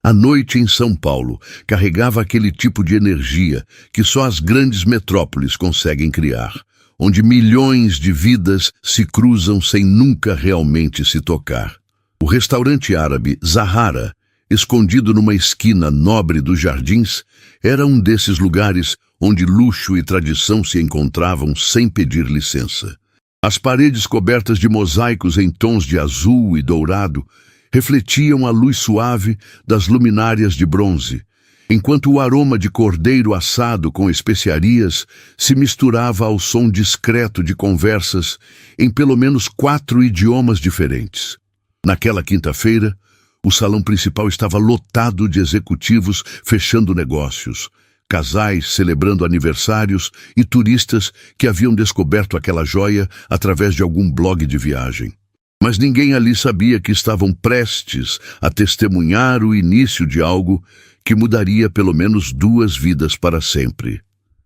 A noite em São Paulo carregava aquele tipo de energia que só as grandes metrópoles conseguem criar, onde milhões de vidas se cruzam sem nunca realmente se tocar. O restaurante árabe Zahara, escondido numa esquina nobre dos Jardins, era um desses lugares onde luxo e tradição se encontravam sem pedir licença. As paredes cobertas de mosaicos em tons de azul e dourado refletiam a luz suave das luminárias de bronze, enquanto o aroma de cordeiro assado com especiarias se misturava ao som discreto de conversas em pelo menos 4 idiomas diferentes. Naquela quinta-feira, o salão principal estava lotado de executivos fechando negócios, casais celebrando aniversários e turistas que haviam descoberto aquela joia através de algum blog de viagem. Mas ninguém ali sabia que estavam prestes a testemunhar o início de algo que mudaria pelo menos 2 vidas para sempre.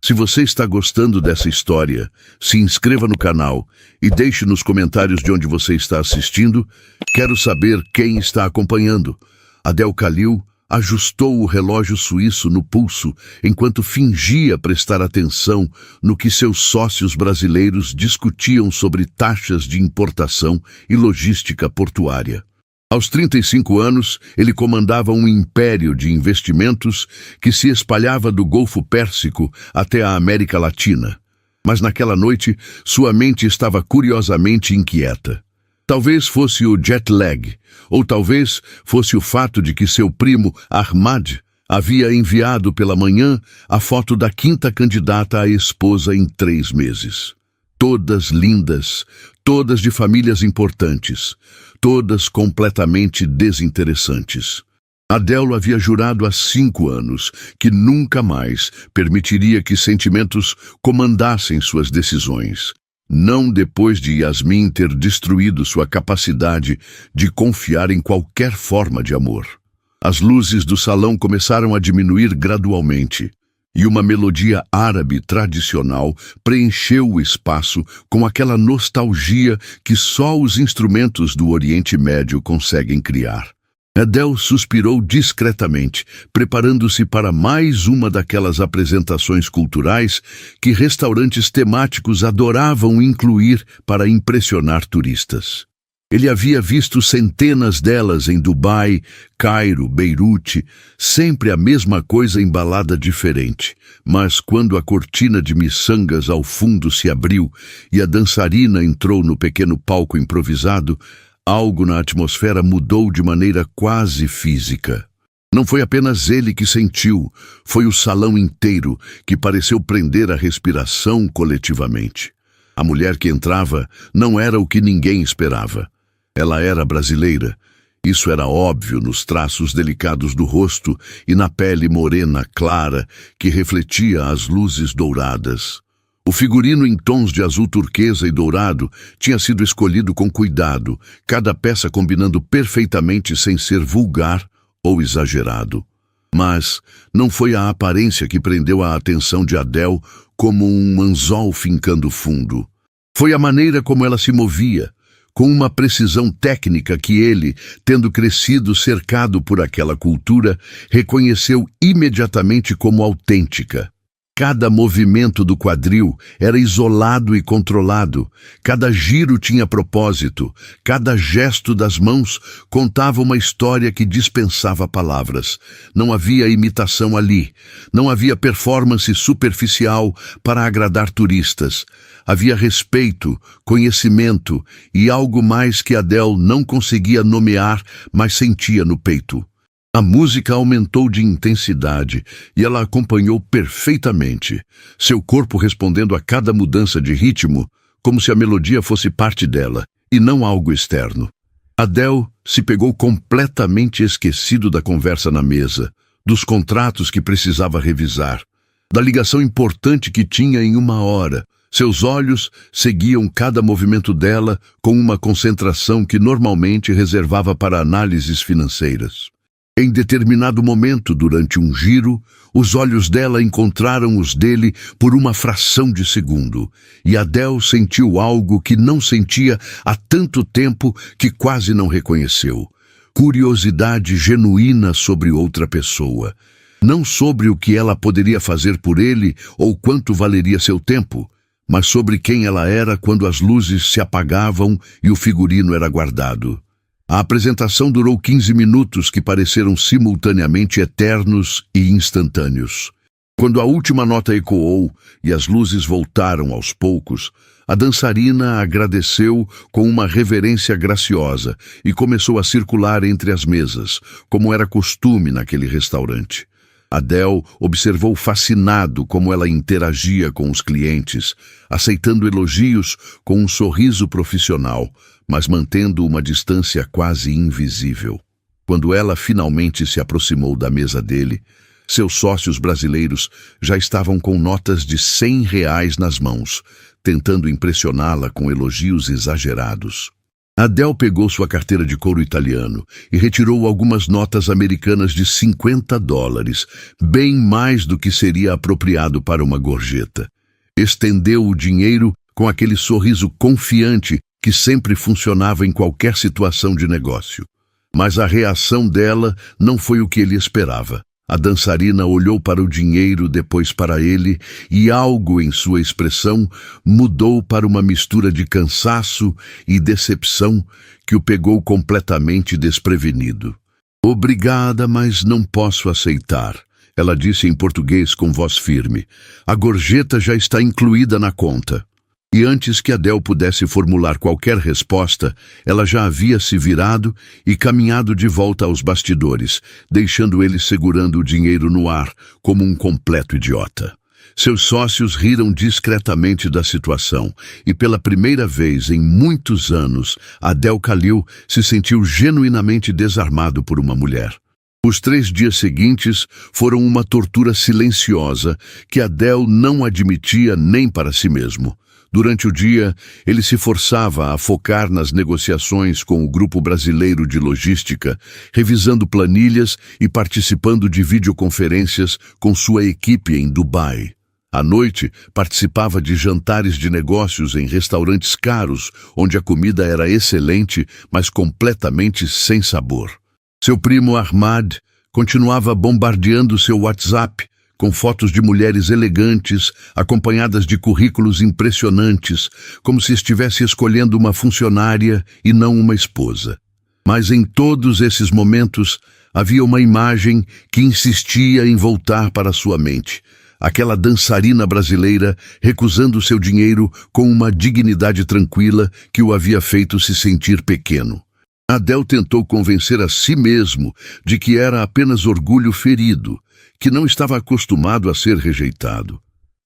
Se você está gostando dessa história, se inscreva no canal e deixe nos comentários de onde você está assistindo. Quero saber quem está acompanhando. Adel Khalil ajustou o relógio suíço no pulso enquanto fingia prestar atenção no que seus sócios brasileiros discutiam sobre taxas de importação e logística portuária. Aos 35 anos, ele comandava um império de investimentos que se espalhava do Golfo Pérsico até a América Latina. Mas naquela noite, sua mente estava curiosamente inquieta. Talvez fosse o jet lag, ou talvez fosse o fato de que seu primo Ahmad havia enviado pela manhã a foto da 5ª candidata à esposa em 3 meses. Todas lindas, todas de famílias importantes, todas completamente desinteressantes. Adel havia jurado há 5 anos que nunca mais permitiria que sentimentos comandassem suas decisões. Não depois de Yasmin ter destruído sua capacidade de confiar em qualquer forma de amor. As luzes do salão começaram a diminuir gradualmente, e uma melodia árabe tradicional preencheu o espaço com aquela nostalgia que só os instrumentos do Oriente Médio conseguem criar. Adel suspirou discretamente, preparando-se para mais uma daquelas apresentações culturais que restaurantes temáticos adoravam incluir para impressionar turistas. Ele havia visto centenas delas em Dubai, Cairo, Beirute, sempre a mesma coisa embalada diferente. Mas quando a cortina de miçangas ao fundo se abriu e a dançarina entrou no pequeno palco improvisado, algo na atmosfera mudou de maneira quase física. Não foi apenas ele que sentiu, foi o salão inteiro que pareceu prender a respiração coletivamente. A mulher que entrava não era o que ninguém esperava. Ela era brasileira. Isso era óbvio nos traços delicados do rosto e na pele morena clara que refletia as luzes douradas. O figurino em tons de azul turquesa e dourado tinha sido escolhido com cuidado, cada peça combinando perfeitamente sem ser vulgar ou exagerado. Mas não foi a aparência que prendeu a atenção de Adel como um anzol fincando fundo. Foi a maneira como ela se movia, com uma precisão técnica que ele, tendo crescido cercado por aquela cultura, reconheceu imediatamente como autêntica. Cada movimento do quadril era isolado e controlado, cada giro tinha propósito, cada gesto das mãos contava uma história que dispensava palavras. Não havia imitação ali, não havia performance superficial para agradar turistas. Havia respeito, conhecimento e algo mais que Adel não conseguia nomear, mas sentia no peito. A música aumentou de intensidade e ela acompanhou perfeitamente, seu corpo respondendo a cada mudança de ritmo, como se a melodia fosse parte dela, e não algo externo. Adel se pegou completamente esquecido da conversa na mesa, dos contratos que precisava revisar, da ligação importante que tinha em 1 hora. Seus olhos seguiam cada movimento dela com uma concentração que normalmente reservava para análises financeiras. Em determinado momento, durante um giro, os olhos dela encontraram os dele por uma fração de segundo, e Adel sentiu algo que não sentia há tanto tempo que quase não reconheceu. curiosidade genuína sobre outra pessoa. Não sobre o que ela poderia fazer por ele ou quanto valeria seu tempo, mas sobre quem ela era quando as luzes se apagavam e o figurino era guardado. A apresentação durou 15 minutos que pareceram simultaneamente eternos e instantâneos. Quando a última nota ecoou e as luzes voltaram aos poucos, a dançarina agradeceu com uma reverência graciosa e começou a circular entre as mesas, como era costume naquele restaurante. Adele observou fascinado como ela interagia com os clientes, aceitando elogios com um sorriso profissional, mas mantendo uma distância quase invisível. Quando ela finalmente se aproximou da mesa dele, seus sócios brasileiros já estavam com notas de R$ 100 nas mãos, tentando impressioná-la com elogios exagerados. Adele pegou sua carteira de couro italiano e retirou algumas notas americanas de $50, bem mais do que seria apropriado para uma gorjeta. Estendeu o dinheiro com aquele sorriso confiante que sempre funcionava em qualquer situação de negócio. Mas a reação dela não foi o que ele esperava. A dançarina olhou para o dinheiro, depois para ele, e algo em sua expressão mudou para uma mistura de cansaço e decepção que o pegou completamente desprevenido. "Obrigada, mas não posso aceitar", ela disse em português com voz firme. "A gorjeta já está incluída na conta." E antes que Adele pudesse formular qualquer resposta, ela já havia se virado e caminhado de volta aos bastidores, deixando ele segurando o dinheiro no ar, como um completo idiota. Seus sócios riram discretamente da situação, e pela primeira vez em muitos anos, Adele Khalil se sentiu genuinamente desarmado por uma mulher. Os 3 dias seguintes foram uma tortura silenciosa que Adele não admitia nem para si mesmo. Durante o dia, ele se forçava a focar nas negociações com o Grupo Brasileiro de Logística, revisando planilhas e participando de videoconferências com sua equipe em Dubai. À noite, participava de jantares de negócios em restaurantes caros, onde a comida era excelente, mas completamente sem sabor. Seu primo Ahmad continuava bombardeando seu WhatsApp, com fotos de mulheres elegantes, acompanhadas de currículos impressionantes, como se estivesse escolhendo uma funcionária e não uma esposa. Mas em todos esses momentos, havia uma imagem que insistia em voltar para sua mente. Aquela dançarina brasileira recusando seu dinheiro com uma dignidade tranquila que o havia feito se sentir pequeno. Adele tentou convencer a si mesmo de que era apenas orgulho ferido, que não estava acostumado a ser rejeitado.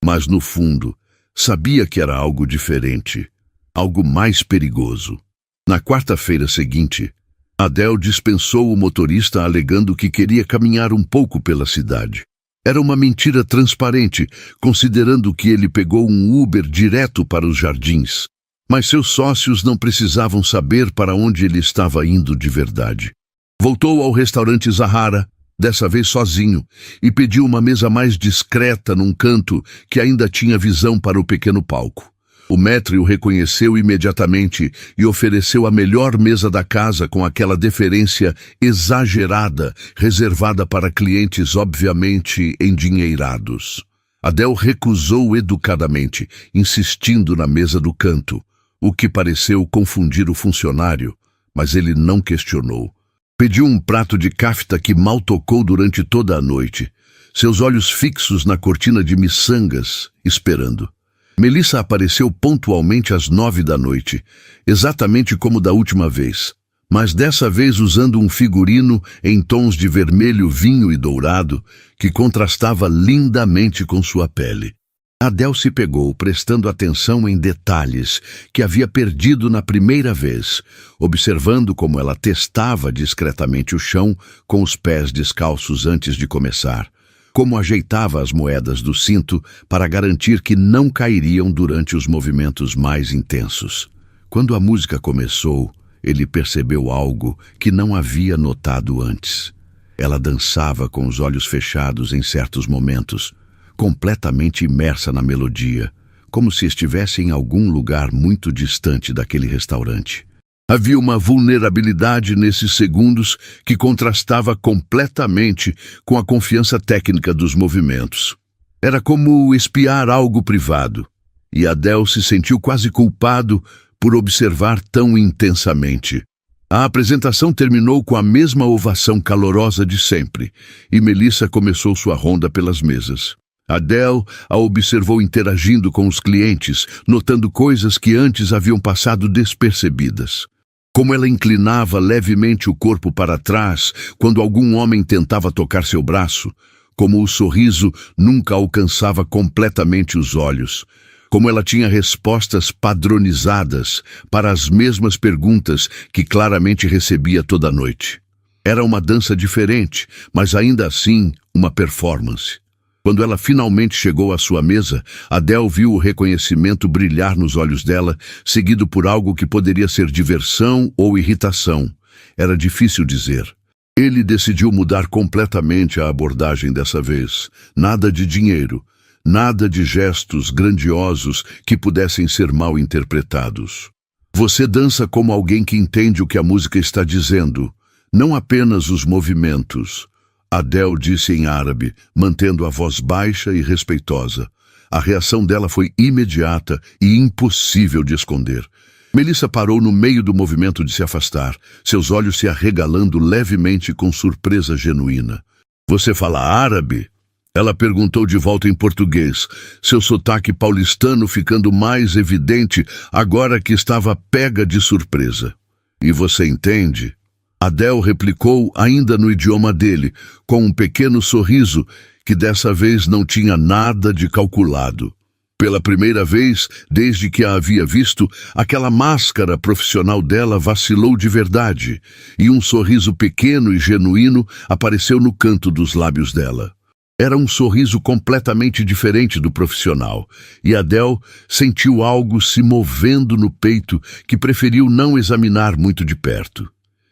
Mas, no fundo, sabia que era algo diferente, algo mais perigoso. Na quarta-feira seguinte, Adele dispensou o motorista alegando que queria caminhar um pouco pela cidade. Era uma mentira transparente, considerando que ele pegou um Uber direto para os jardins. Mas seus sócios não precisavam saber para onde ele estava indo de verdade. Voltou ao restaurante Zahara, dessa vez sozinho, e pediu uma mesa mais discreta num canto que ainda tinha visão para o pequeno palco. O maître o reconheceu imediatamente e ofereceu a melhor mesa da casa com aquela deferência exagerada, reservada para clientes obviamente endinheirados. Adele recusou educadamente, insistindo na mesa do canto, o que pareceu confundir o funcionário, mas ele não questionou. Pediu um prato de kafta que mal tocou durante toda a noite, seus olhos fixos na cortina de miçangas, esperando. Melissa apareceu pontualmente às 9 da noite, exatamente como da última vez, mas dessa vez usando um figurino em tons de vermelho, vinho e dourado, que contrastava lindamente com sua pele. Adele se pegou, prestando atenção em detalhes que havia perdido na primeira vez, observando como ela testava discretamente o chão com os pés descalços antes de começar, como ajeitava as moedas do cinto para garantir que não cairiam durante os movimentos mais intensos. Quando a música começou, ele percebeu algo que não havia notado antes. Ela dançava com os olhos fechados em certos momentos, completamente imersa na melodia, como se estivesse em algum lugar muito distante daquele restaurante. Havia uma vulnerabilidade nesses segundos que contrastava completamente com a confiança técnica dos movimentos. Era como espiar algo privado, e Adele se sentiu quase culpado por observar tão intensamente. A apresentação terminou com a mesma ovação calorosa de sempre, e Melissa começou sua ronda pelas mesas. Adele a observou interagindo com os clientes, notando coisas que antes haviam passado despercebidas. Como ela inclinava levemente o corpo para trás quando algum homem tentava tocar seu braço, como o sorriso nunca alcançava completamente os olhos, como ela tinha respostas padronizadas para as mesmas perguntas que claramente recebia toda noite. Era uma dança diferente, mas ainda assim uma performance. Quando ela finalmente chegou à sua mesa, Adele viu o reconhecimento brilhar nos olhos dela, seguido por algo que poderia ser diversão ou irritação. Era difícil dizer. Ele decidiu mudar completamente a abordagem dessa vez. Nada de dinheiro, nada de gestos grandiosos que pudessem ser mal interpretados. Você dança como alguém que entende o que a música está dizendo, não apenas os movimentos. Adele disse em árabe, mantendo a voz baixa e respeitosa. A reação dela foi imediata e impossível de esconder. Melissa parou no meio do movimento de se afastar, seus olhos se arregalando levemente com surpresa genuína. Você fala árabe? Ela perguntou de volta em português, seu sotaque paulistano ficando mais evidente agora que estava pega de surpresa. E você entende? Adele replicou ainda no idioma dele, com um pequeno sorriso que dessa vez não tinha nada de calculado. Pela primeira vez, desde que a havia visto, aquela máscara profissional dela vacilou de verdade, e um sorriso pequeno e genuíno apareceu no canto dos lábios dela. Era um sorriso completamente diferente do profissional, e Adele sentiu algo se movendo no peito que preferiu não examinar muito de perto.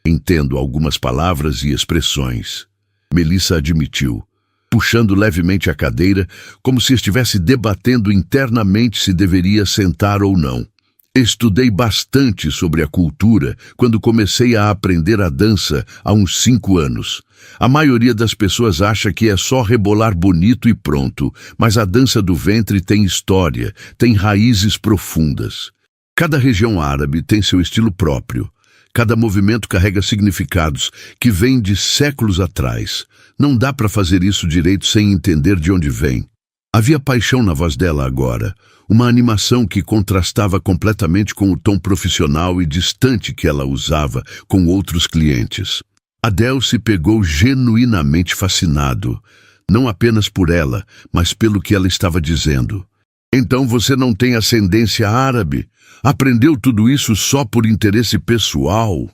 Entendo algumas palavras e expressões, Melissa admitiu, puxando levemente a cadeira, como se estivesse debatendo internamente se deveria sentar ou não. Estudei bastante sobre a cultura quando comecei a aprender a dança há uns 5 anos. A maioria das pessoas acha que é só rebolar bonito e pronto, mas a dança do ventre tem história, tem raízes profundas. Cada região árabe tem seu estilo próprio. Cada movimento carrega significados que vêm de séculos atrás. Não dá para fazer isso direito sem entender de onde vem. Havia paixão na voz dela agora, uma animação que contrastava completamente com o tom profissional e distante que ela usava com outros clientes. Adele se pegou genuinamente fascinado, não apenas por ela, mas pelo que ela estava dizendo. Então você não tem ascendência árabe? Aprendeu tudo isso só por interesse pessoal?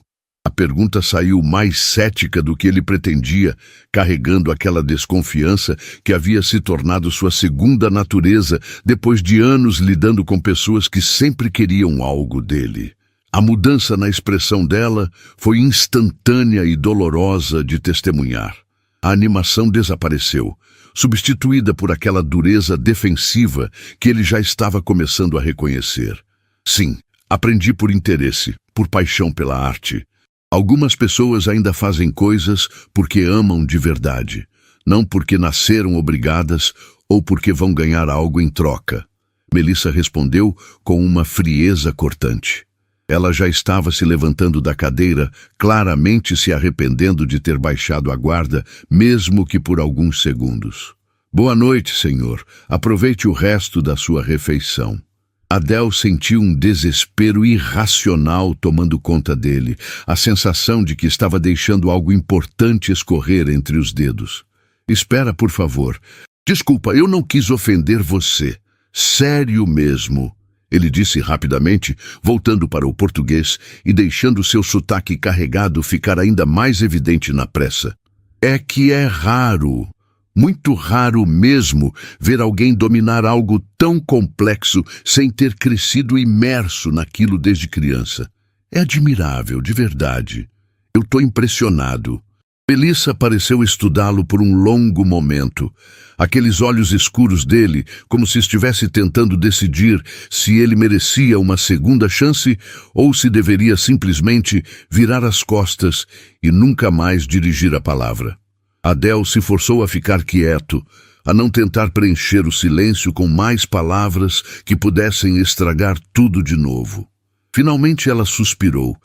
A pergunta saiu mais cética do que ele pretendia, carregando aquela desconfiança que havia se tornado sua segunda natureza depois de anos lidando com pessoas que sempre queriam algo dele. A mudança na expressão dela foi instantânea e dolorosa de testemunhar. A animação desapareceu, substituída por aquela dureza defensiva que ele já estava começando a reconhecer. Sim, aprendi por interesse, por paixão pela arte. Algumas pessoas ainda fazem coisas porque amam de verdade, não porque nasceram obrigadas ou porque vão ganhar algo em troca. Melissa respondeu com uma frieza cortante. Ela já estava se levantando da cadeira, claramente se arrependendo de ter baixado a guarda, mesmo que por alguns segundos. Boa noite, senhor. Aproveite o resto da sua refeição. Adele sentiu um desespero irracional tomando conta dele, a sensação de que estava deixando algo importante escorrer entre os dedos. Espera, por favor. Desculpa, eu não quis ofender você. Sério mesmo. Ele disse rapidamente, voltando para o português e deixando seu sotaque carregado ficar ainda mais evidente na pressa. É que é raro, muito raro mesmo, ver alguém dominar algo tão complexo sem ter crescido imerso naquilo desde criança. É admirável, de verdade. Eu estou impressionado. Melissa pareceu estudá-lo por um longo momento. Aqueles olhos escuros dele, como se estivesse tentando decidir se ele merecia uma segunda chance ou se deveria simplesmente virar as costas e nunca mais dirigir a palavra. Adele se forçou a ficar quieto, a não tentar preencher o silêncio com mais palavras que pudessem estragar tudo de novo. Finalmente ela suspirou,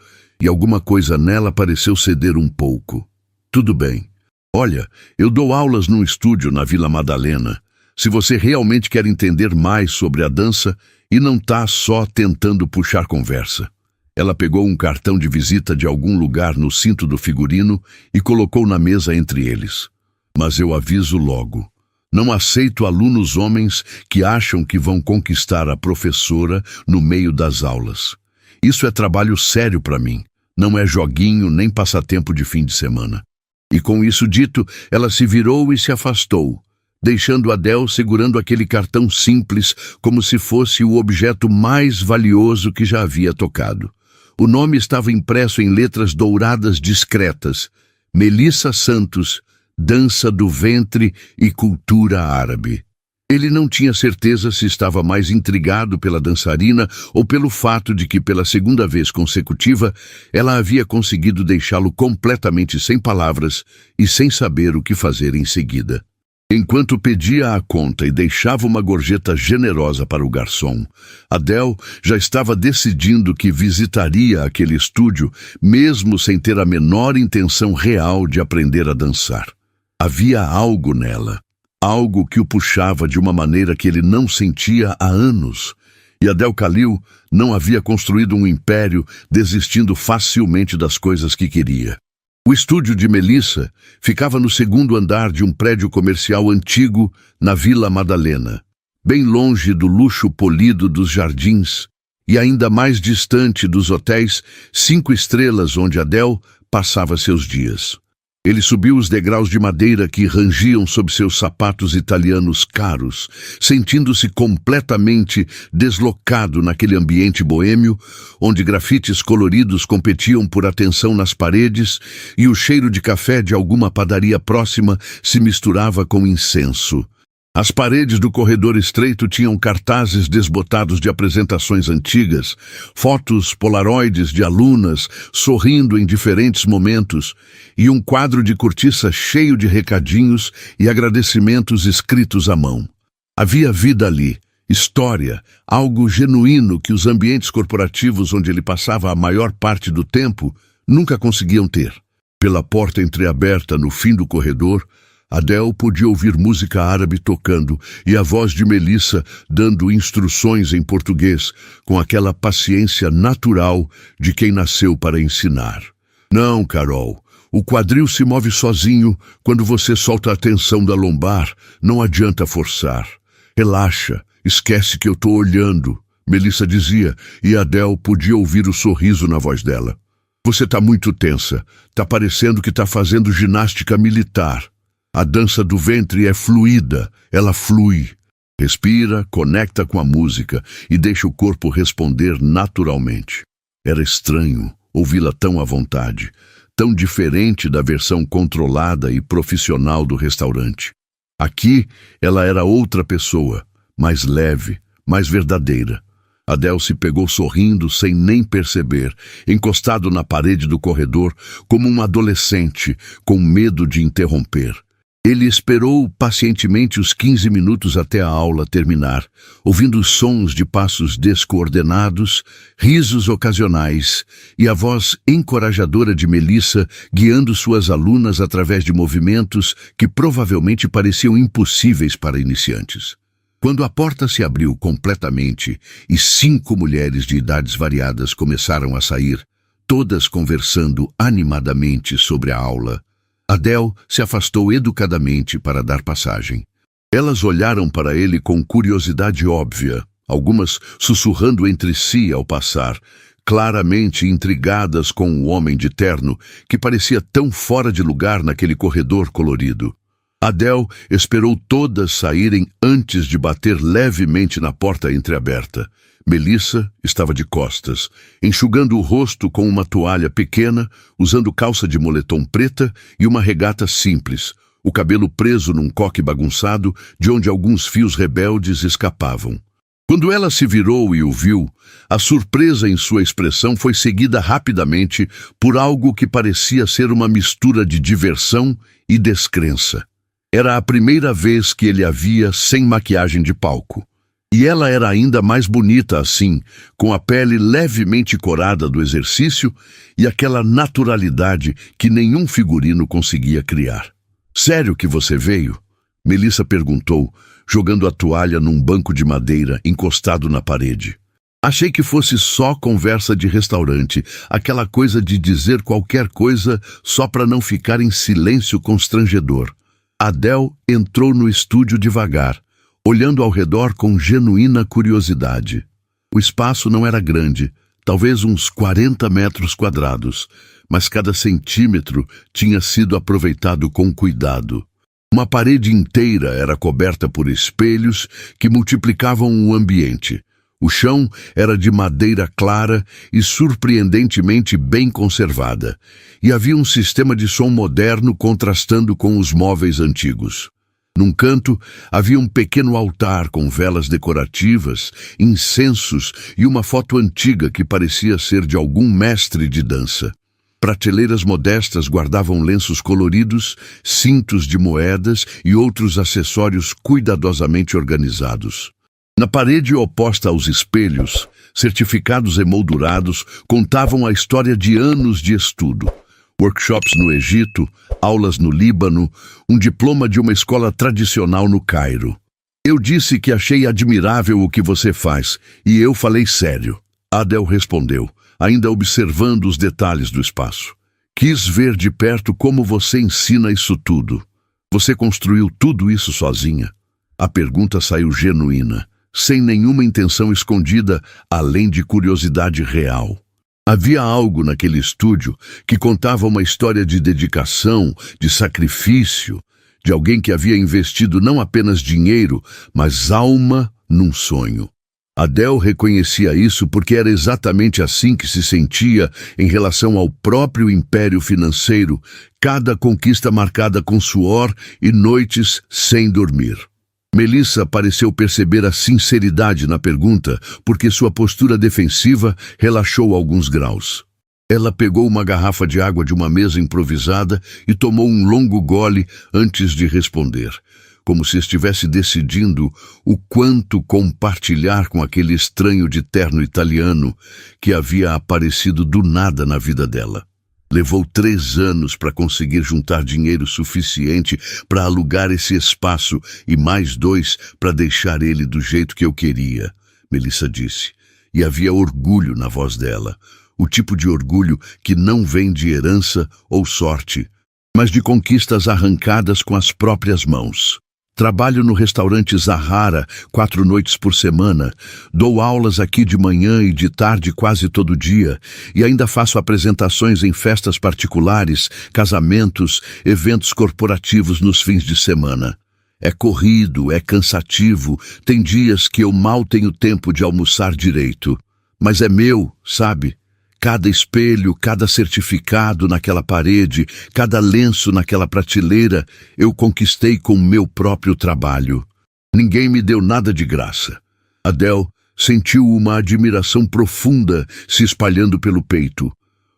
e alguma coisa nela pareceu ceder um pouco. Tudo bem. Olha, eu dou aulas num estúdio na Vila Madalena. Se você realmente quer entender mais sobre a dança e não tá só tentando puxar conversa. Ela pegou um cartão de visita de algum lugar no cinto do figurino e colocou na mesa entre eles. Mas eu aviso logo. Não aceito alunos homens que acham que vão conquistar a professora no meio das aulas. Isso é trabalho sério para mim. Não é joguinho nem passatempo de fim de semana. E com isso dito, ela se virou e se afastou, deixando Adele segurando aquele cartão simples como se fosse o objeto mais valioso que já havia tocado. O nome estava impresso em letras douradas discretas: Melissa Santos, Dança do Ventre e Cultura Árabe. Ele não tinha certeza se estava mais intrigado pela dançarina ou pelo fato de que, pela segunda vez consecutiva, ela havia conseguido deixá-lo completamente sem palavras e sem saber o que fazer em seguida. Enquanto pedia a conta e deixava uma gorjeta generosa para o garçom, Adele já estava decidindo que visitaria aquele estúdio, mesmo sem ter a menor intenção real de aprender a dançar. Havia algo nela. Algo que o puxava de uma maneira que ele não sentia há anos. E Adele Khalil não havia construído um império desistindo facilmente das coisas que queria. O estúdio de Melissa ficava no segundo andar de um prédio comercial antigo na Vila Madalena, bem longe do luxo polido dos jardins e ainda mais distante dos hotéis 5 estrelas onde Adele passava seus dias. Ele subiu os degraus de madeira que rangiam sob seus sapatos italianos caros, sentindo-se completamente deslocado naquele ambiente boêmio, onde grafites coloridos competiam por atenção nas paredes e o cheiro de café de alguma padaria próxima se misturava com incenso. As paredes do corredor estreito tinham cartazes desbotados de apresentações antigas, fotos polaroides de alunas sorrindo em diferentes momentos e um quadro de cortiça cheio de recadinhos e agradecimentos escritos à mão. Havia vida ali, história, algo genuíno que os ambientes corporativos onde ele passava a maior parte do tempo nunca conseguiam ter. Pela porta entreaberta no fim do corredor, Adele podia ouvir música árabe tocando e a voz de Melissa dando instruções em português, com aquela paciência natural de quem nasceu para ensinar. Não, Carol, o quadril se move sozinho quando você solta a tensão da lombar, não adianta forçar. Relaxa, esquece que eu estou olhando, Melissa dizia, e Adele podia ouvir o sorriso na voz dela. Você está muito tensa, está parecendo que está fazendo ginástica militar. A dança do ventre é fluida, ela flui. Respira, conecta com a música e deixa o corpo responder naturalmente. Era estranho ouvi-la tão à vontade, tão diferente da versão controlada e profissional do restaurante. Aqui, ela era outra pessoa, mais leve, mais verdadeira. Adele se pegou sorrindo sem nem perceber, encostado na parede do corredor, como um adolescente, com medo de interromper. Ele esperou pacientemente os 15 minutos até a aula terminar, ouvindo os sons de passos descoordenados, risos ocasionais e a voz encorajadora de Melissa guiando suas alunas através de movimentos que provavelmente pareciam impossíveis para iniciantes. Quando a porta se abriu completamente e 5 mulheres de idades variadas começaram a sair, todas conversando animadamente sobre a aula, Adele se afastou educadamente para dar passagem. Elas olharam para ele com curiosidade óbvia, algumas sussurrando entre si ao passar, claramente intrigadas com o homem de terno que parecia tão fora de lugar naquele corredor colorido. Adele esperou todas saírem antes de bater levemente na porta entreaberta, Melissa estava de costas, enxugando o rosto com uma toalha pequena, usando calça de moletom preta e uma regata simples, o cabelo preso num coque bagunçado, de onde alguns fios rebeldes escapavam. Quando ela se virou e o viu, a surpresa em sua expressão foi seguida rapidamente por algo que parecia ser uma mistura de diversão e descrença. Era a primeira vez que ele a via sem maquiagem de palco. E ela era ainda mais bonita assim, com a pele levemente corada do exercício e aquela naturalidade que nenhum figurino conseguia criar. "Sério que você veio?" Melissa perguntou, jogando a toalha num banco de madeira encostado na parede. "Achei que fosse só conversa de restaurante, aquela coisa de dizer qualquer coisa só para não ficar em silêncio constrangedor." Adele entrou no estúdio devagar, olhando ao redor com genuína curiosidade. O espaço não era grande, talvez uns 40 metros quadrados, mas cada centímetro tinha sido aproveitado com cuidado. Uma parede inteira era coberta por espelhos que multiplicavam o ambiente. O chão era de madeira clara e surpreendentemente bem conservada, e havia um sistema de som moderno contrastando com os móveis antigos. Num canto, havia um pequeno altar com velas decorativas, incensos e uma foto antiga que parecia ser de algum mestre de dança. Prateleiras modestas guardavam lenços coloridos, cintos de moedas e outros acessórios cuidadosamente organizados. Na parede oposta aos espelhos, certificados emoldurados contavam a história de anos de estudo. Workshops no Egito, aulas no Líbano, um diploma de uma escola tradicional no Cairo. "Eu disse que achei admirável o que você faz, e eu falei sério", Adele respondeu, ainda observando os detalhes do espaço. "Quis ver de perto como você ensina isso tudo. Você construiu tudo isso sozinha?" A pergunta saiu genuína, sem nenhuma intenção escondida, além de curiosidade real. Havia algo naquele estúdio que contava uma história de dedicação, de sacrifício, de alguém que havia investido não apenas dinheiro, mas alma num sonho. Adele reconhecia isso porque era exatamente assim que se sentia em relação ao próprio império financeiro, cada conquista marcada com suor e noites sem dormir. Melissa pareceu perceber a sinceridade na pergunta, porque sua postura defensiva relaxou alguns graus. Ela pegou uma garrafa de água de uma mesa improvisada e tomou um longo gole antes de responder, como se estivesse decidindo o quanto compartilhar com aquele estranho de terno italiano que havia aparecido do nada na vida dela. Levou 3 anos para conseguir juntar dinheiro suficiente para alugar esse espaço e mais 2 para deixar ele do jeito que eu queria, Melissa disse. E havia orgulho na voz dela, o tipo de orgulho que não vem de herança ou sorte, mas de conquistas arrancadas com as próprias mãos. Trabalho no restaurante Zahara 4 noites por semana, dou aulas aqui de manhã e de tarde quase todo dia, e ainda faço apresentações em festas particulares, casamentos, eventos corporativos nos fins de semana. É corrido, é cansativo, tem dias que eu mal tenho tempo de almoçar direito. Mas é meu, sabe? Cada espelho, cada certificado naquela parede, cada lenço naquela prateleira, eu conquistei com meu próprio trabalho. Ninguém me deu nada de graça. Adele sentiu uma admiração profunda se espalhando pelo peito,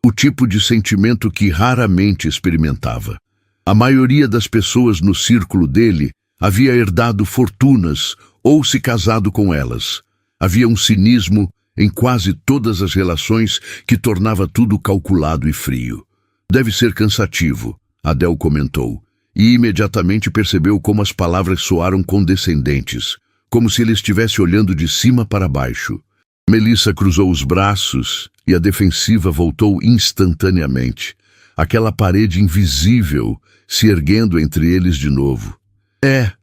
o tipo de sentimento que raramente experimentava. A maioria das pessoas no círculo dele havia herdado fortunas ou se casado com elas. Havia um cinismo em quase todas as relações que tornava tudo calculado e frio. "Deve ser cansativo", Adele comentou, e imediatamente percebeu como as palavras soaram condescendentes, como se ele estivesse olhando de cima para baixo. Melissa cruzou os braços e a defensiva voltou instantaneamente, aquela parede invisível se erguendo entre eles de novo. "É,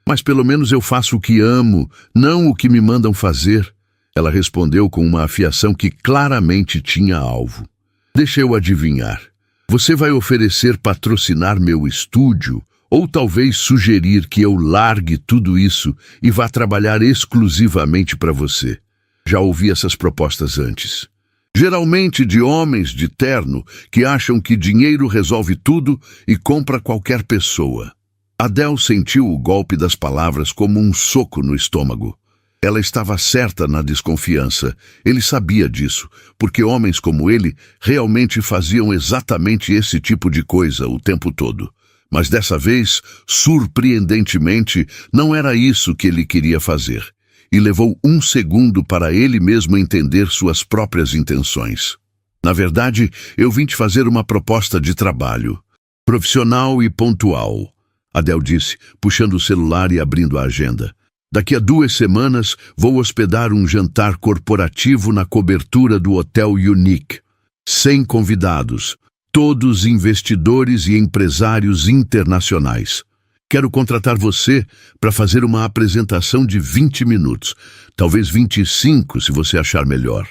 mas pelo menos eu faço o que amo, não o que me mandam fazer", ela respondeu com uma afiação que claramente tinha alvo. "Deixa eu adivinhar. Você vai oferecer patrocinar meu estúdio ou talvez sugerir que eu largue tudo isso e vá trabalhar exclusivamente para você?" Já ouvi essas propostas antes. Geralmente de homens de terno que acham que dinheiro resolve tudo e compra qualquer pessoa. Adele sentiu o golpe das palavras como um soco no estômago. Ela estava certa na desconfiança. Ele sabia disso, porque homens como ele realmente faziam exatamente esse tipo de coisa o tempo todo. Mas dessa vez, surpreendentemente, não era isso que ele queria fazer. E levou 1 segundo para ele mesmo entender suas próprias intenções. Na verdade, eu vim te fazer uma proposta de trabalho. Profissional e pontual, Adele disse, puxando o celular e abrindo a agenda. Daqui a 2 semanas, vou hospedar um jantar corporativo na cobertura do Hotel Unique. 100 convidados, todos investidores e empresários internacionais. Quero contratar você para fazer uma apresentação de 20 minutos, talvez 25 se você achar melhor.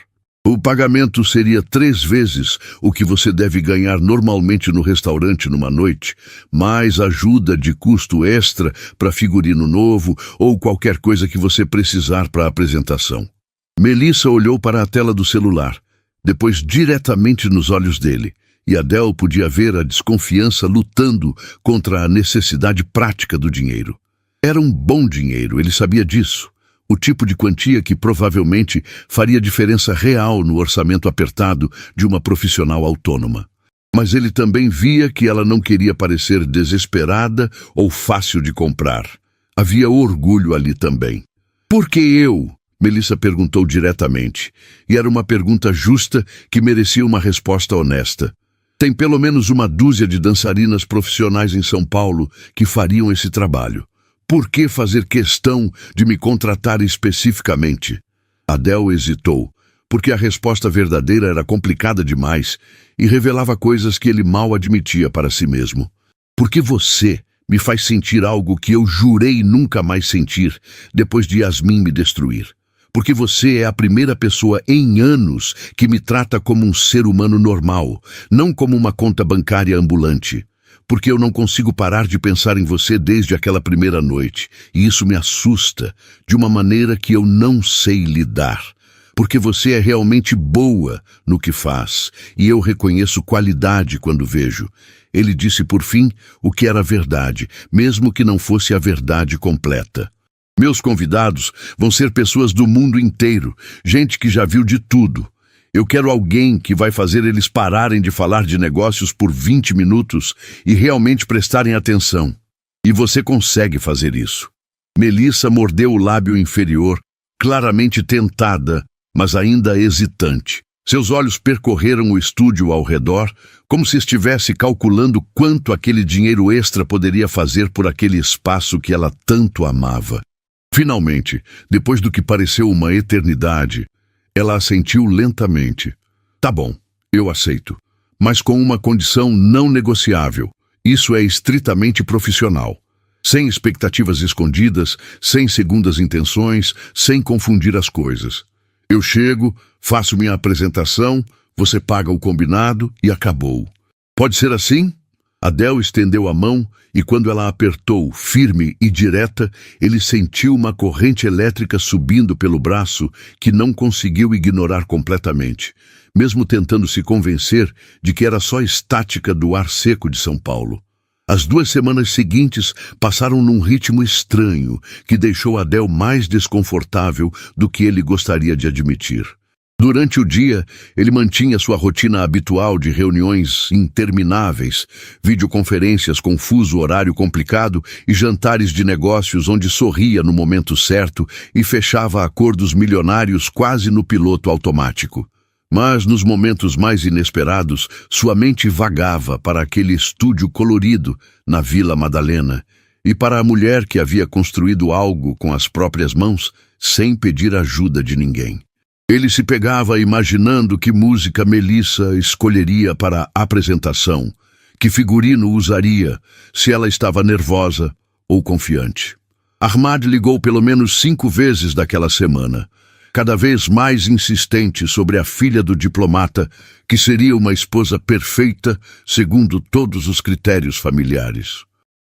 O pagamento seria 3 vezes o que você deve ganhar normalmente no restaurante numa noite, mais ajuda de custo extra para figurino novo ou qualquer coisa que você precisar para a apresentação. Melissa olhou para a tela do celular, depois diretamente nos olhos dele, e Adele podia ver a desconfiança lutando contra a necessidade prática do dinheiro. Era um bom dinheiro, ele sabia disso. O tipo de quantia que provavelmente faria diferença real no orçamento apertado de uma profissional autônoma. Mas ele também via que ela não queria parecer desesperada ou fácil de comprar. Havia orgulho ali também. Por que eu? Melissa perguntou diretamente, e era uma pergunta justa que merecia uma resposta honesta. Tem pelo menos 1 dúzia de dançarinas profissionais em São Paulo que fariam esse trabalho. Por que fazer questão de me contratar especificamente? Adele hesitou, porque a resposta verdadeira era complicada demais e revelava coisas que ele mal admitia para si mesmo. Porque você me faz sentir algo que eu jurei nunca mais sentir depois de Yasmin me destruir. Porque você é a primeira pessoa em anos que me trata como um ser humano normal, não como uma conta bancária ambulante. Porque eu não consigo parar de pensar em você desde aquela primeira noite, e isso me assusta de uma maneira que eu não sei lidar. Porque você é realmente boa no que faz, e eu reconheço qualidade quando vejo. Ele disse por fim o que era verdade, mesmo que não fosse a verdade completa. Meus convidados vão ser pessoas do mundo inteiro, gente que já viu de tudo. Eu quero alguém que vai fazer eles pararem de falar de negócios por 20 minutos e realmente prestarem atenção. E você consegue fazer isso. Melissa mordeu o lábio inferior, claramente tentada, mas ainda hesitante. Seus olhos percorreram o estúdio ao redor, como se estivesse calculando quanto aquele dinheiro extra poderia fazer por aquele espaço que ela tanto amava. Finalmente, depois do que pareceu uma eternidade, ela assentiu lentamente. Tá bom, eu aceito. Mas com uma condição não negociável. Isso é estritamente profissional. Sem expectativas escondidas, sem segundas intenções, sem confundir as coisas. Eu chego, faço minha apresentação, você paga o combinado e acabou. Pode ser assim? Adele estendeu a mão e quando ela apertou, firme e direta, ele sentiu uma corrente elétrica subindo pelo braço que não conseguiu ignorar completamente, mesmo tentando se convencer de que era só estática do ar seco de São Paulo. As 2 semanas seguintes passaram num ritmo estranho que deixou Adele mais desconfortável do que ele gostaria de admitir. Durante o dia, ele mantinha sua rotina habitual de reuniões intermináveis, videoconferências com fuso horário complicado e jantares de negócios onde sorria no momento certo e fechava acordos milionários quase no piloto automático. Mas, nos momentos mais inesperados, sua mente vagava para aquele estúdio colorido na Vila Madalena e para a mulher que havia construído algo com as próprias mãos sem pedir ajuda de ninguém. Ele se pegava imaginando que música Melissa escolheria para a apresentação, que figurino usaria, se ela estava nervosa ou confiante. Ahmad ligou pelo menos 5 vezes daquela semana, cada vez mais insistente sobre a filha do diplomata, que seria uma esposa perfeita segundo todos os critérios familiares.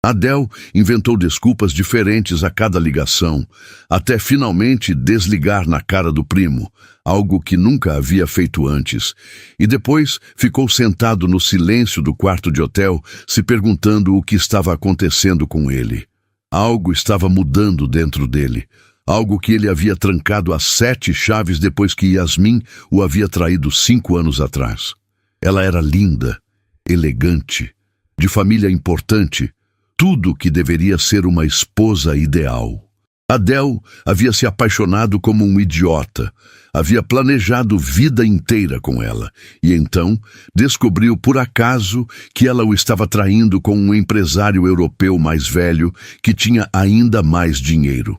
Adele inventou desculpas diferentes a cada ligação, até finalmente desligar na cara do primo, algo que nunca havia feito antes, e depois ficou sentado no silêncio do quarto de hotel, se perguntando o que estava acontecendo com ele. Algo estava mudando dentro dele, algo que ele havia trancado a 7 chaves depois que Yasmin o havia traído 5 anos atrás. Ela era linda, elegante, de família importante, tudo que deveria ser uma esposa ideal. Adele havia se apaixonado como um idiota, havia planejado vida inteira com ela, e então descobriu por acaso que ela o estava traindo com um empresário europeu mais velho que tinha ainda mais dinheiro.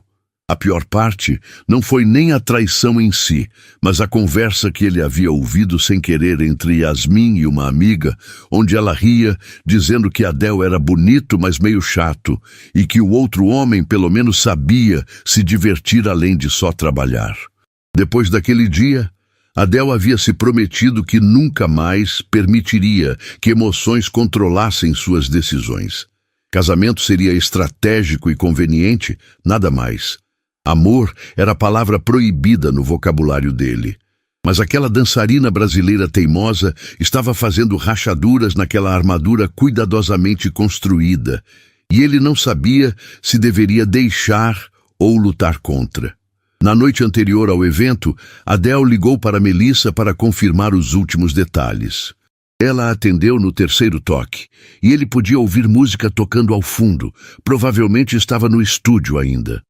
A pior parte não foi nem a traição em si, mas a conversa que ele havia ouvido sem querer entre Yasmin e uma amiga, onde ela ria, dizendo que Adele era bonito, mas meio chato, e que o outro homem pelo menos sabia se divertir além de só trabalhar. Depois daquele dia, Adele havia se prometido que nunca mais permitiria que emoções controlassem suas decisões. Casamento seria estratégico e conveniente, nada mais. Amor era a palavra proibida no vocabulário dele. Mas aquela dançarina brasileira teimosa estava fazendo rachaduras naquela armadura cuidadosamente construída, e ele não sabia se deveria deixar ou lutar contra. Na noite anterior ao evento, Adele ligou para Melissa para confirmar os últimos detalhes. Ela atendeu no 3º toque, e ele podia ouvir música tocando ao fundo. Provavelmente estava no estúdio ainda.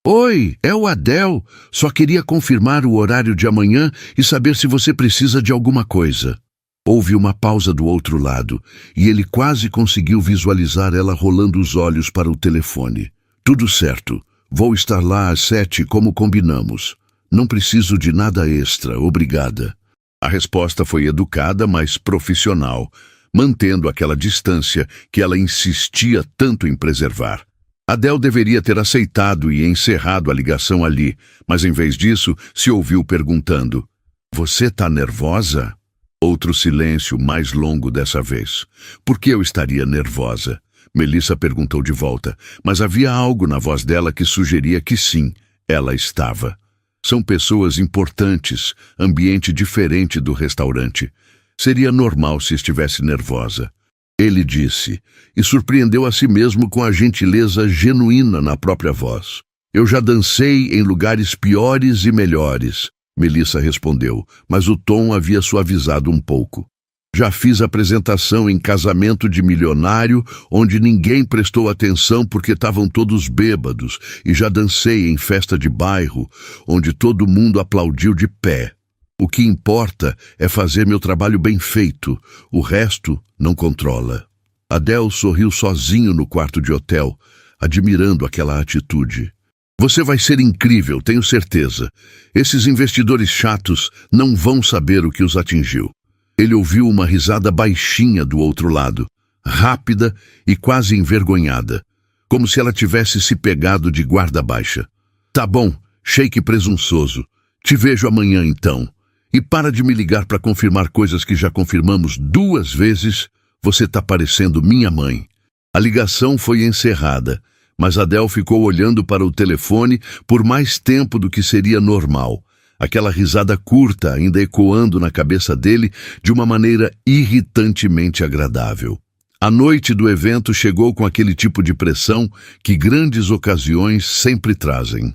Oi, é o Adele. Só queria confirmar o horário de amanhã e saber se você precisa de alguma coisa. Houve uma pausa do outro lado, e ele quase conseguiu visualizar ela rolando os olhos para o telefone. Tudo certo. Vou estar lá às 7 como combinamos. Não preciso de nada extra, obrigada. A resposta foi educada, mas profissional, mantendo aquela distância que ela insistia tanto em preservar. Adele deveria ter aceitado e encerrado a ligação ali, mas em vez disso, se ouviu perguntando: "Você tá nervosa?" Outro silêncio, mais longo dessa vez. Por que eu estaria nervosa? Melissa perguntou de volta, mas havia algo na voz dela que sugeria que sim, ela estava. São pessoas importantes, ambiente diferente do restaurante. Seria normal se estivesse nervosa. Ele disse, e surpreendeu a si mesmo com a gentileza genuína na própria voz. Eu já dancei em lugares piores e melhores, Melissa respondeu, mas o tom havia suavizado um pouco. Já fiz apresentação em casamento de milionário, onde ninguém prestou atenção porque estavam todos bêbados, e já dancei em festa de bairro, onde todo mundo aplaudiu de pé. O que importa é fazer meu trabalho bem feito, o resto não controla. Adele sorriu sozinho no quarto de hotel, admirando aquela atitude. Você vai ser incrível, tenho certeza. Esses investidores chatos não vão saber o que os atingiu. Ele ouviu uma risada baixinha do outro lado, rápida e quase envergonhada, como se ela tivesse se pegado de guarda baixa. Tá bom, shake presunçoso. Te vejo amanhã então. E para de me ligar para confirmar coisas que já confirmamos 2 vezes, você tá parecendo minha mãe. A ligação foi encerrada, mas Adele ficou olhando para o telefone por mais tempo do que seria normal. Aquela risada curta ainda ecoando na cabeça dele de uma maneira irritantemente agradável. A noite do evento chegou com aquele tipo de pressão que grandes ocasiões sempre trazem.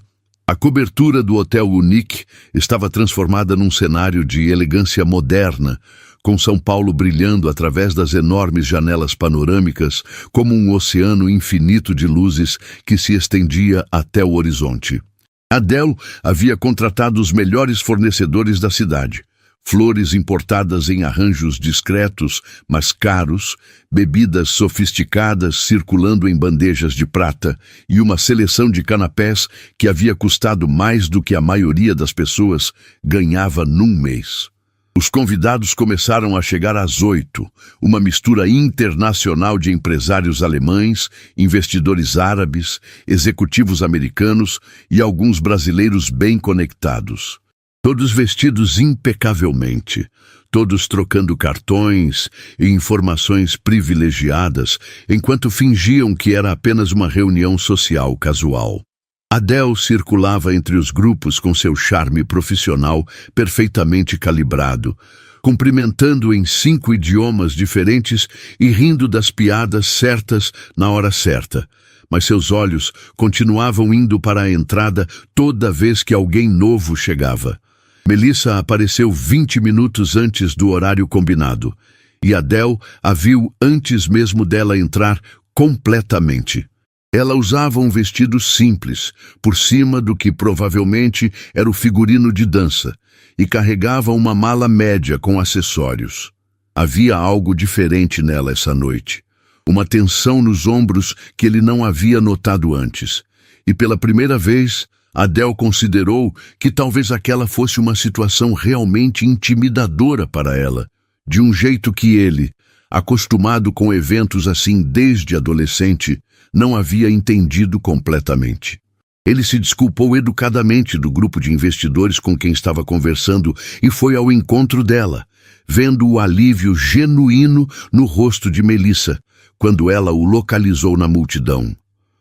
A cobertura do Hotel Unique estava transformada num cenário de elegância moderna, com São Paulo brilhando através das enormes janelas panorâmicas como um oceano infinito de luzes que se estendia até o horizonte. Adele havia contratado os melhores fornecedores da cidade. Flores importadas em arranjos discretos, mas caros, bebidas sofisticadas circulando em bandejas de prata e uma seleção de canapés que havia custado mais do que a maioria das pessoas ganhava num mês. Os convidados começaram a chegar às 8, uma mistura internacional de empresários alemães, investidores árabes, executivos americanos e alguns brasileiros bem conectados. Todos vestidos impecavelmente, todos trocando cartões e informações privilegiadas, enquanto fingiam que era apenas uma reunião social casual. Adele circulava entre os grupos com seu charme profissional perfeitamente calibrado, cumprimentando em 5 idiomas diferentes e rindo das piadas certas na hora certa. Mas seus olhos continuavam indo para a entrada toda vez que alguém novo chegava. Melissa apareceu 20 minutos antes do horário combinado, e Adele a viu antes mesmo dela entrar completamente. Ela usava um vestido simples, por cima do que provavelmente era o figurino de dança, e carregava uma mala média com acessórios. Havia algo diferente nela essa noite. Uma tensão nos ombros que ele não havia notado antes. E pela primeira vez, Adele considerou que talvez aquela fosse uma situação realmente intimidadora para ela, de um jeito que ele, acostumado com eventos assim desde adolescente, não havia entendido completamente. Ele se desculpou educadamente do grupo de investidores com quem estava conversando e foi ao encontro dela, vendo o alívio genuíno no rosto de Melissa, quando ela o localizou na multidão.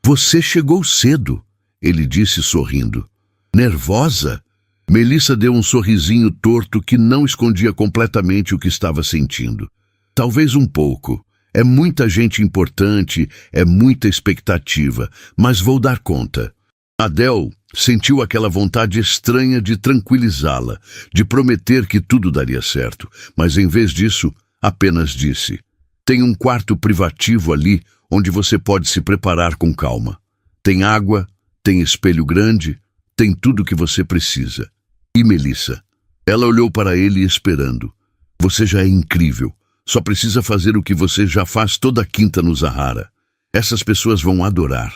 "Você chegou cedo", ele disse sorrindo. "Nervosa?" Melissa deu um sorrisinho torto que não escondia completamente o que estava sentindo. "Talvez um pouco. É muita gente importante, é muita expectativa, mas vou dar conta." Adele sentiu aquela vontade estranha de tranquilizá-la, de prometer que tudo daria certo, mas em vez disso, apenas disse: "Tem um quarto privativo ali onde você pode se preparar com calma. Tem água, tem espelho grande, tem tudo o que você precisa." E Melissa? Ela olhou para ele esperando. "Você já é incrível. Só precisa fazer o que você já faz toda quinta no Zahara. Essas pessoas vão adorar."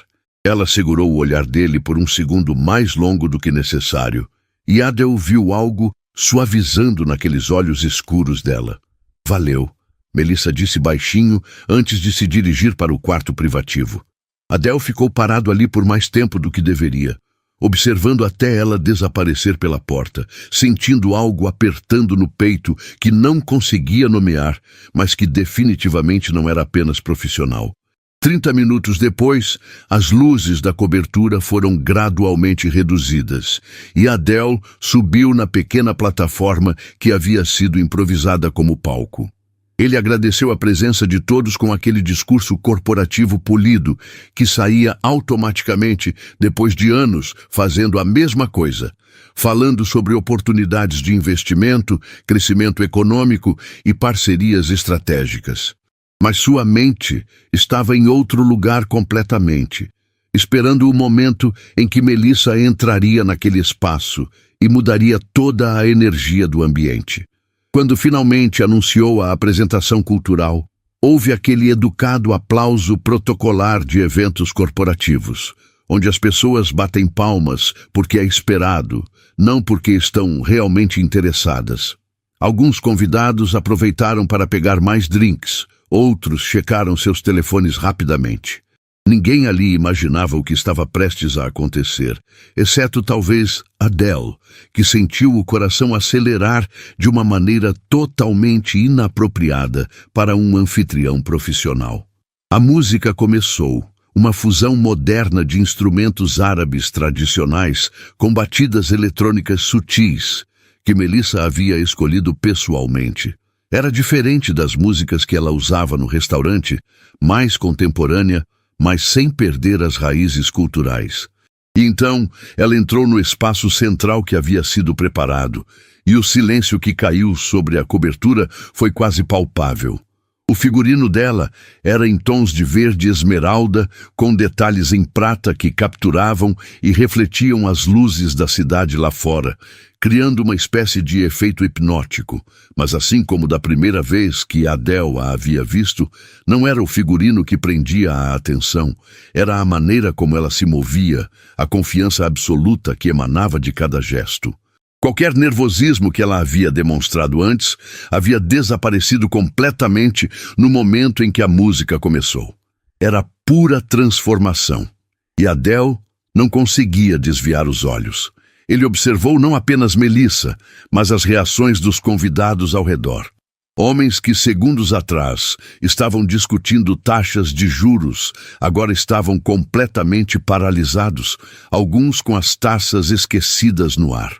Ela segurou o olhar dele por um segundo mais longo do que necessário, e Adele viu algo suavizando naqueles olhos escuros dela. "Valeu", Melissa disse baixinho antes de se dirigir para o quarto privativo. Adele ficou parado ali por mais tempo do que deveria, observando até ela desaparecer pela porta, sentindo algo apertando no peito que não conseguia nomear, mas que definitivamente não era apenas profissional. 30 minutos depois, as luzes da cobertura foram gradualmente reduzidas, e Adele subiu na pequena plataforma que havia sido improvisada como palco. Ele agradeceu a presença de todos com aquele discurso corporativo polido que saía automaticamente depois de anos fazendo a mesma coisa, falando sobre oportunidades de investimento, crescimento econômico e parcerias estratégicas. Mas sua mente estava em outro lugar completamente, esperando o momento em que Melissa entraria naquele espaço e mudaria toda a energia do ambiente. Quando finalmente anunciou a apresentação cultural, houve aquele educado aplauso protocolar de eventos corporativos, onde as pessoas batem palmas porque é esperado, não porque estão realmente interessadas. Alguns convidados aproveitaram para pegar mais drinks, outros checaram seus telefones rapidamente. Ninguém ali imaginava o que estava prestes a acontecer, exceto talvez Adele, que sentiu o coração acelerar de uma maneira totalmente inapropriada para um anfitrião profissional. A música começou, uma fusão moderna de instrumentos árabes tradicionais com batidas eletrônicas sutis, que Melissa havia escolhido pessoalmente. Era diferente das músicas que ela usava no restaurante, mais contemporânea, mas sem perder as raízes culturais. E então, ela entrou no espaço central que havia sido preparado, e o silêncio que caiu sobre a cobertura foi quase palpável. O figurino dela era em tons de verde esmeralda, com detalhes em prata que capturavam e refletiam as luzes da cidade lá fora, criando uma espécie de efeito hipnótico. Mas assim como da primeira vez que Adele a havia visto, não era o figurino que prendia a atenção, era a maneira como ela se movia, a confiança absoluta que emanava de cada gesto. Qualquer nervosismo que ela havia demonstrado antes havia desaparecido completamente no momento em que a música começou. Era pura transformação. E Adele não conseguia desviar os olhos. Ele observou não apenas Melissa, mas as reações dos convidados ao redor. Homens que, segundos atrás, estavam discutindo taxas de juros, agora estavam completamente paralisados, alguns com as taças esquecidas no ar.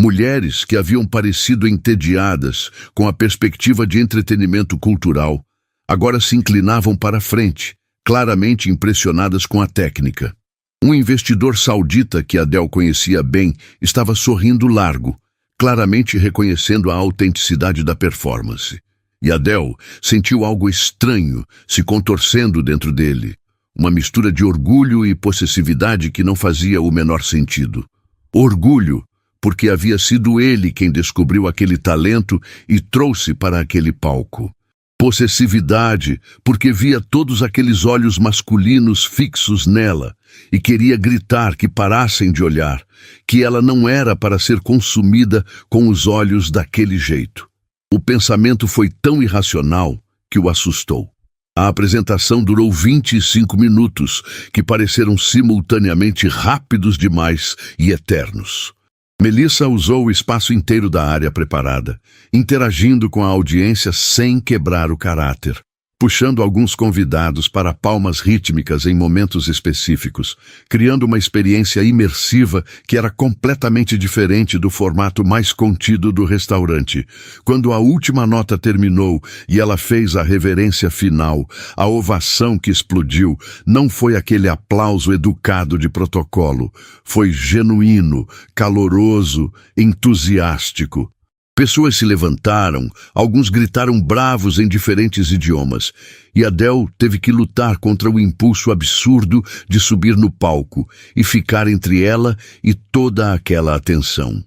Mulheres que haviam parecido entediadas com a perspectiva de entretenimento cultural, agora se inclinavam para a frente, claramente impressionadas com a técnica. Um investidor saudita que Adele conhecia bem estava sorrindo largo, claramente reconhecendo a autenticidade da performance. E Adele sentiu algo estranho se contorcendo dentro dele, uma mistura de orgulho e possessividade que não fazia o menor sentido. Orgulho, porque havia sido ele quem descobriu aquele talento e trouxe para aquele palco. Possessividade, porque via todos aqueles olhos masculinos fixos nela e queria gritar que parassem de olhar, que ela não era para ser consumida com os olhos daquele jeito. O pensamento foi tão irracional que o assustou. A apresentação durou 25 minutos, que pareceram simultaneamente rápidos demais e eternos. Melissa usou o espaço inteiro da área preparada, interagindo com a audiência sem quebrar o caráter, puxando alguns convidados para palmas rítmicas em momentos específicos, criando uma experiência imersiva que era completamente diferente do formato mais contido do restaurante. Quando a última nota terminou e ela fez a reverência final, a ovação que explodiu não foi aquele aplauso educado de protocolo, foi genuíno, caloroso, entusiástico. Pessoas se levantaram, alguns gritaram bravos em diferentes idiomas, e Adele teve que lutar contra o impulso absurdo de subir no palco e ficar entre ela e toda aquela atenção.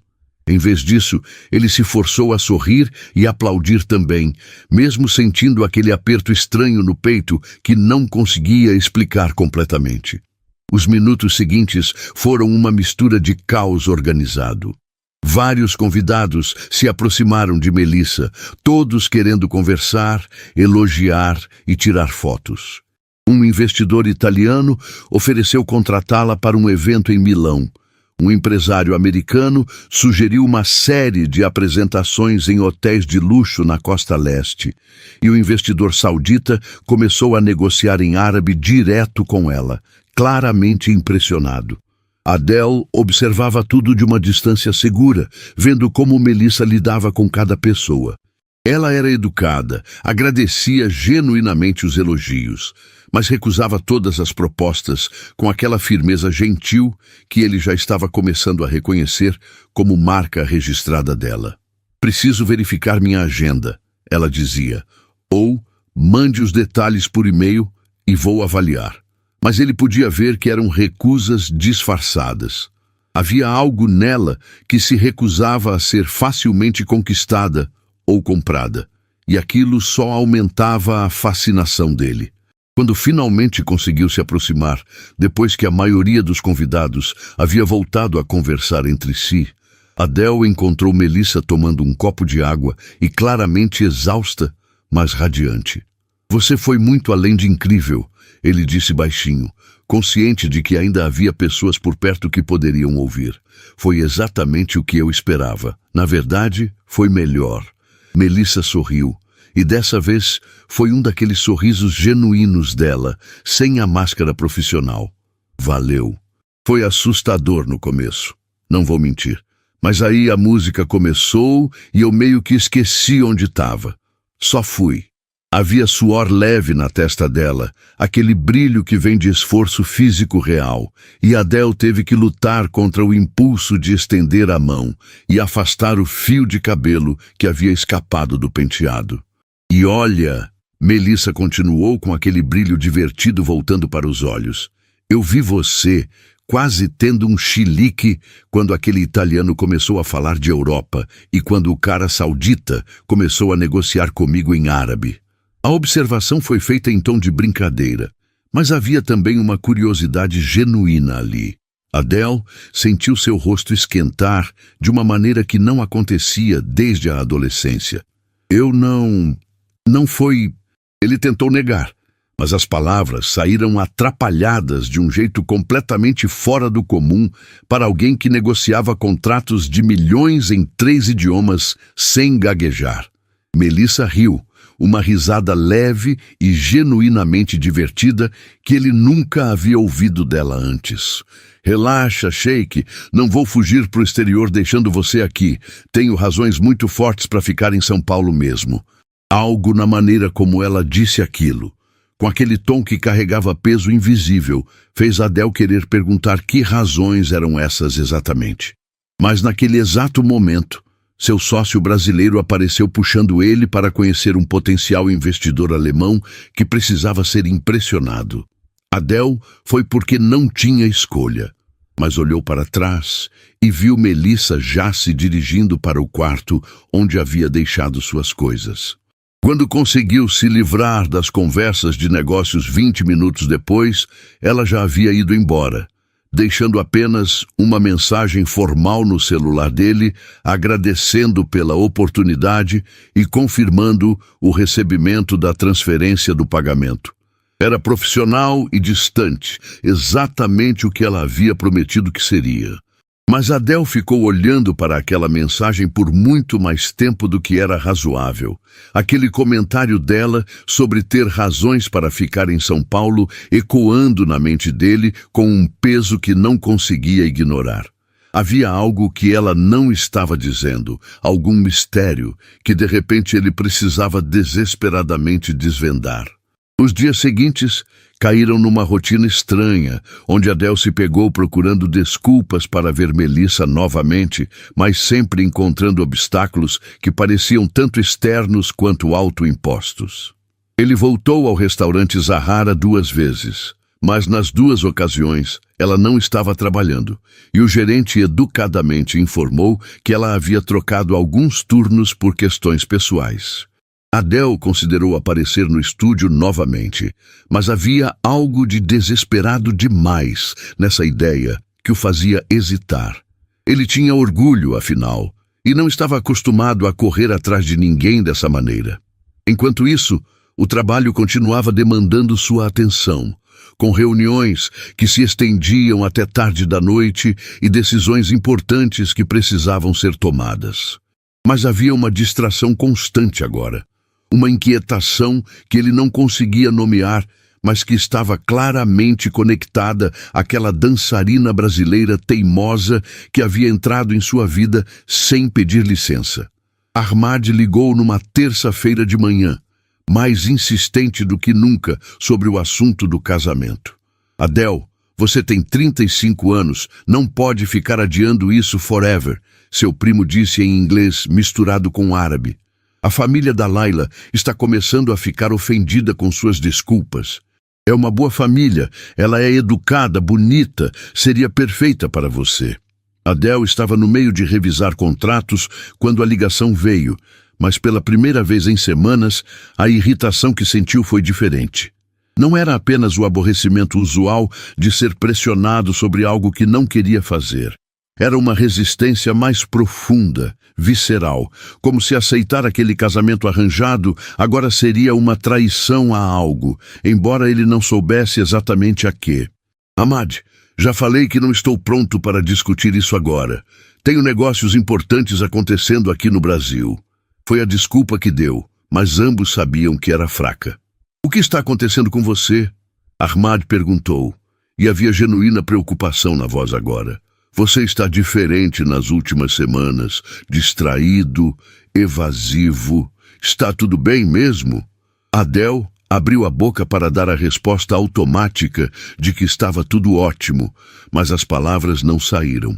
Em vez disso, ele se forçou a sorrir e aplaudir também, mesmo sentindo aquele aperto estranho no peito que não conseguia explicar completamente. Os minutos seguintes foram uma mistura de caos organizado. Vários convidados se aproximaram de Melissa, todos querendo conversar, elogiar e tirar fotos. Um investidor italiano ofereceu contratá-la para um evento em Milão. Um empresário americano sugeriu uma série de apresentações em hotéis de luxo na costa leste. E o investidor saudita começou a negociar em árabe direto com ela, claramente impressionado. Adele observava tudo de uma distância segura, vendo como Melissa lidava com cada pessoa. Ela era educada, agradecia genuinamente os elogios, mas recusava todas as propostas com aquela firmeza gentil que ele já estava começando a reconhecer como marca registrada dela. "Preciso verificar minha agenda", ela dizia, ou "mande os detalhes por e-mail e vou avaliar". Mas ele podia ver que eram recusas disfarçadas. Havia algo nela que se recusava a ser facilmente conquistada ou comprada, e aquilo só aumentava a fascinação dele. Quando finalmente conseguiu se aproximar, depois que a maioria dos convidados havia voltado a conversar entre si, Adele encontrou Melissa tomando um copo de água e claramente exausta, mas radiante. "Você foi muito além de incrível", ele disse baixinho, consciente de que ainda havia pessoas por perto que poderiam ouvir. "Foi exatamente o que eu esperava. Na verdade, foi melhor." Melissa sorriu, e dessa vez foi um daqueles sorrisos genuínos dela, sem a máscara profissional. "Valeu." Foi assustador no começo, não vou mentir. Mas aí a música começou e eu meio que esqueci onde estava. Só fui. Havia suor leve na testa dela, aquele brilho que vem de esforço físico real, e Adele teve que lutar contra o impulso de estender a mão e afastar o fio de cabelo que havia escapado do penteado. "E olha", Melissa continuou com aquele brilho divertido voltando para os olhos, "eu vi você quase tendo um chilique quando aquele italiano começou a falar de Europa e quando o cara saudita começou a negociar comigo em árabe." A observação foi feita em tom de brincadeira, mas havia também uma curiosidade genuína ali. Adele sentiu seu rosto esquentar de uma maneira que não acontecia desde a adolescência. Não foi... Ele tentou negar, Mas as palavras saíram atrapalhadas de um jeito completamente fora do comum para alguém que negociava contratos de milhões em 3 idiomas sem gaguejar. Melissa riu, uma risada leve e genuinamente divertida que ele nunca havia ouvido dela antes. Relaxa, Sheik, não vou fugir para o exterior deixando você aqui. Tenho razões muito fortes para ficar em São Paulo mesmo. Algo na maneira como ela disse aquilo, com aquele tom que carregava peso invisível, fez Adele querer perguntar que razões eram essas exatamente. Mas naquele exato momento, seu sócio brasileiro apareceu puxando ele para conhecer um potencial investidor alemão que precisava ser impressionado. Adele foi porque não tinha escolha, mas olhou para trás e viu Melissa já se dirigindo para o quarto onde havia deixado suas coisas. Quando conseguiu se livrar das conversas de negócios 20 minutos depois, ela já havia ido embora, deixando apenas uma mensagem formal no celular dele, agradecendo pela oportunidade e confirmando o recebimento da transferência do pagamento. Era profissional e distante, exatamente o que ela havia prometido que seria. Mas Adele ficou olhando para aquela mensagem por muito mais tempo do que era razoável. Aquele comentário dela sobre ter razões para ficar em São Paulo ecoando na mente dele com um peso que não conseguia ignorar. Havia algo que ela não estava dizendo, algum mistério que de repente ele precisava desesperadamente desvendar. Os dias seguintes caíram numa rotina estranha, onde Adele se pegou procurando desculpas para ver Melissa novamente, mas sempre encontrando obstáculos que pareciam tanto externos quanto autoimpostos. Ele voltou ao restaurante Zahara 2 vezes, mas nas 2 ocasiões ela não estava trabalhando, e o gerente educadamente informou que ela havia trocado alguns turnos por questões pessoais. Adele considerou aparecer no estúdio novamente, mas havia algo de desesperado demais nessa ideia que o fazia hesitar. Ele tinha orgulho, afinal, e não estava acostumado a correr atrás de ninguém dessa maneira. Enquanto isso, o trabalho continuava demandando sua atenção, com reuniões que se estendiam até tarde da noite e decisões importantes que precisavam ser tomadas. Mas havia uma distração constante agora. Uma inquietação que ele não conseguia nomear, mas que estava claramente conectada àquela dançarina brasileira teimosa que havia entrado em sua vida sem pedir licença. Ahmad ligou numa terça-feira de manhã, mais insistente do que nunca sobre o assunto do casamento. Adele, você tem 35 anos, não pode ficar adiando isso forever, seu primo disse em inglês misturado com árabe. A família da Laila está começando a ficar ofendida com suas desculpas. É uma boa família, ela é educada, bonita, seria perfeita para você. Adele estava no meio de revisar contratos quando a ligação veio, mas pela primeira vez em semanas, a irritação que sentiu foi diferente. Não era apenas o aborrecimento usual de ser pressionado sobre algo que não queria fazer. Era uma resistência mais profunda, visceral, como se aceitar aquele casamento arranjado agora seria uma traição a algo, embora ele não soubesse exatamente a quê. Ahmad, já falei que não estou pronto para discutir isso agora. Tenho negócios importantes acontecendo aqui no Brasil. Foi a desculpa que deu, mas ambos sabiam que era fraca. O que está acontecendo com você? Ahmad perguntou, e havia genuína preocupação na voz agora. Você está diferente nas últimas semanas, distraído, evasivo. Está tudo bem mesmo? Adele abriu a boca para dar a resposta automática de que estava tudo ótimo, mas as palavras não saíram.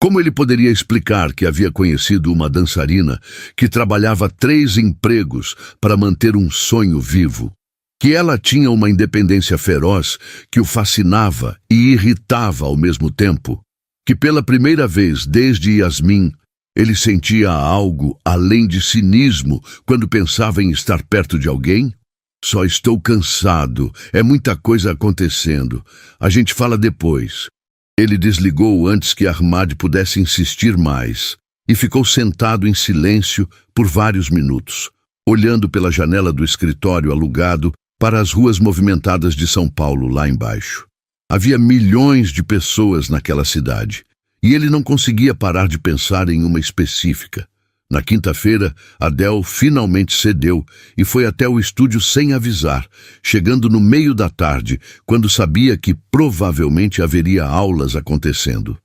Como ele poderia explicar que havia conhecido uma dançarina que trabalhava 3 empregos para manter um sonho vivo? Que ela tinha uma independência feroz que o fascinava e irritava ao mesmo tempo? Que pela primeira vez desde Yasmin, ele sentia algo além de cinismo quando pensava em estar perto de alguém? Só estou cansado, é muita coisa acontecendo. A gente fala depois. Ele desligou antes que Ahmad pudesse insistir mais e ficou sentado em silêncio por vários minutos, olhando pela janela do escritório alugado para as ruas movimentadas de São Paulo, lá embaixo. Havia milhões de pessoas naquela cidade, e ele não conseguia parar de pensar em uma específica. Na quinta-feira, Adele finalmente cedeu e foi até o estúdio sem avisar, chegando no meio da tarde, quando sabia que provavelmente haveria aulas acontecendo.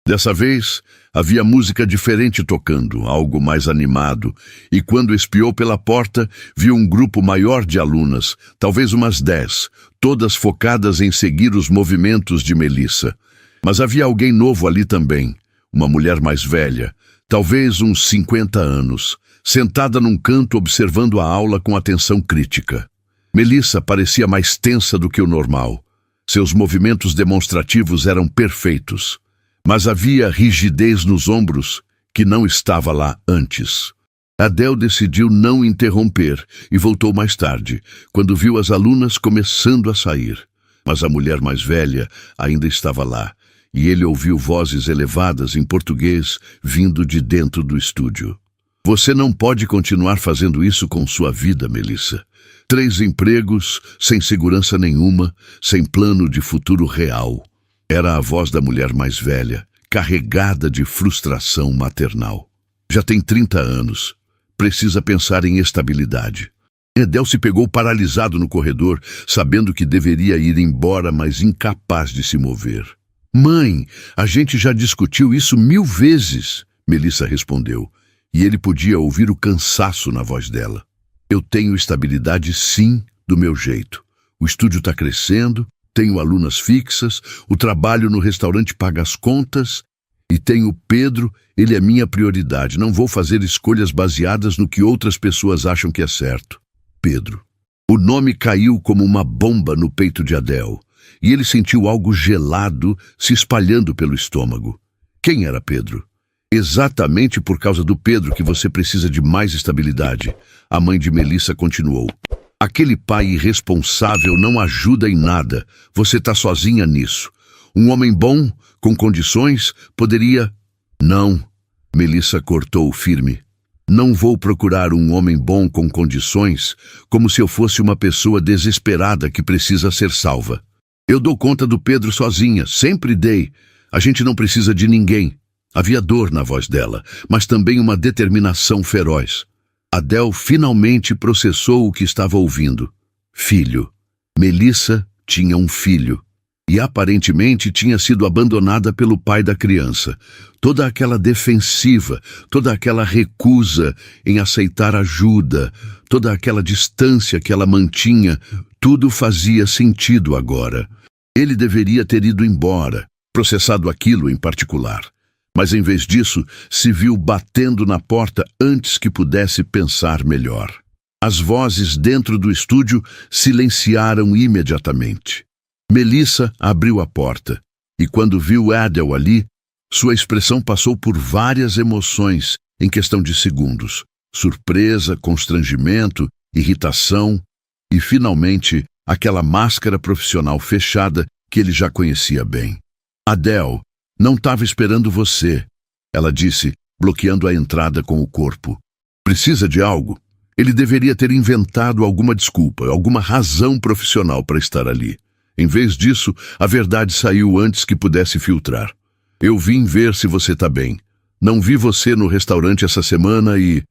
Dessa vez, havia música diferente tocando, algo mais animado, e quando espiou pela porta, viu um grupo maior de alunas, talvez umas 10, todas focadas em seguir os movimentos de Melissa. Mas havia alguém novo ali também, uma mulher mais velha, talvez uns 50 anos, sentada num canto observando a aula com atenção crítica. Melissa parecia mais tensa do que o normal. Seus movimentos demonstrativos eram perfeitos, mas havia rigidez nos ombros que não estava lá antes. Adele decidiu não interromper e voltou mais tarde, quando viu as alunas começando a sair. Mas a mulher mais velha ainda estava lá, e ele ouviu vozes elevadas em português vindo de dentro do estúdio. Você não pode continuar fazendo isso com sua vida, Melissa. 3 empregos, sem segurança nenhuma, sem plano de futuro real. Era a voz da mulher mais velha, carregada de frustração maternal. Já tem 30 anos. Precisa pensar em estabilidade. Adele se pegou paralisado no corredor, sabendo que deveria ir embora, mas incapaz de se mover. Mãe, a gente já discutiu isso 1000 vezes, Melissa respondeu, e ele podia ouvir o cansaço na voz dela. Eu tenho estabilidade sim, do meu jeito. O estúdio está crescendo, tenho alunas fixas, o trabalho no restaurante paga as contas, e tenho o Pedro, ele é minha prioridade. Não vou fazer escolhas baseadas no que outras pessoas acham que é certo. Pedro. O nome caiu como uma bomba no peito de Adele, e ele sentiu algo gelado se espalhando pelo estômago. Quem era Pedro? Exatamente por causa do Pedro que você precisa de mais estabilidade. A mãe de Melissa continuou. Aquele pai irresponsável não ajuda em nada. Você está sozinha nisso. Um homem bom, com condições, poderia... Não. Melissa cortou firme. Não vou procurar um homem bom com condições como se eu fosse uma pessoa desesperada que precisa ser salva. Eu dou conta do Pedro sozinha, sempre dei. A gente não precisa de ninguém. Havia dor na voz dela, mas também uma determinação feroz. Adele finalmente processou o que estava ouvindo. Filho. Melissa tinha um filho. E aparentemente tinha sido abandonada pelo pai da criança. Toda aquela defensiva, toda aquela recusa em aceitar ajuda, toda aquela distância que ela mantinha, tudo fazia sentido agora. Ele deveria ter ido embora, processado aquilo em particular. Mas em vez disso, se viu batendo na porta antes que pudesse pensar melhor. As vozes dentro do estúdio silenciaram imediatamente. Melissa abriu a porta, e quando viu Adele ali, sua expressão passou por várias emoções em questão de segundos. Surpresa, constrangimento, irritação e, finalmente, aquela máscara profissional fechada que ele já conhecia bem. Adele, não estava esperando você, ela disse, bloqueando a entrada com o corpo. Precisa de algo? Ele deveria ter inventado alguma desculpa, alguma razão profissional para estar ali. Em vez disso, a verdade saiu antes que pudesse filtrar. Eu vim ver se você está bem. Não vi você no restaurante essa semana e...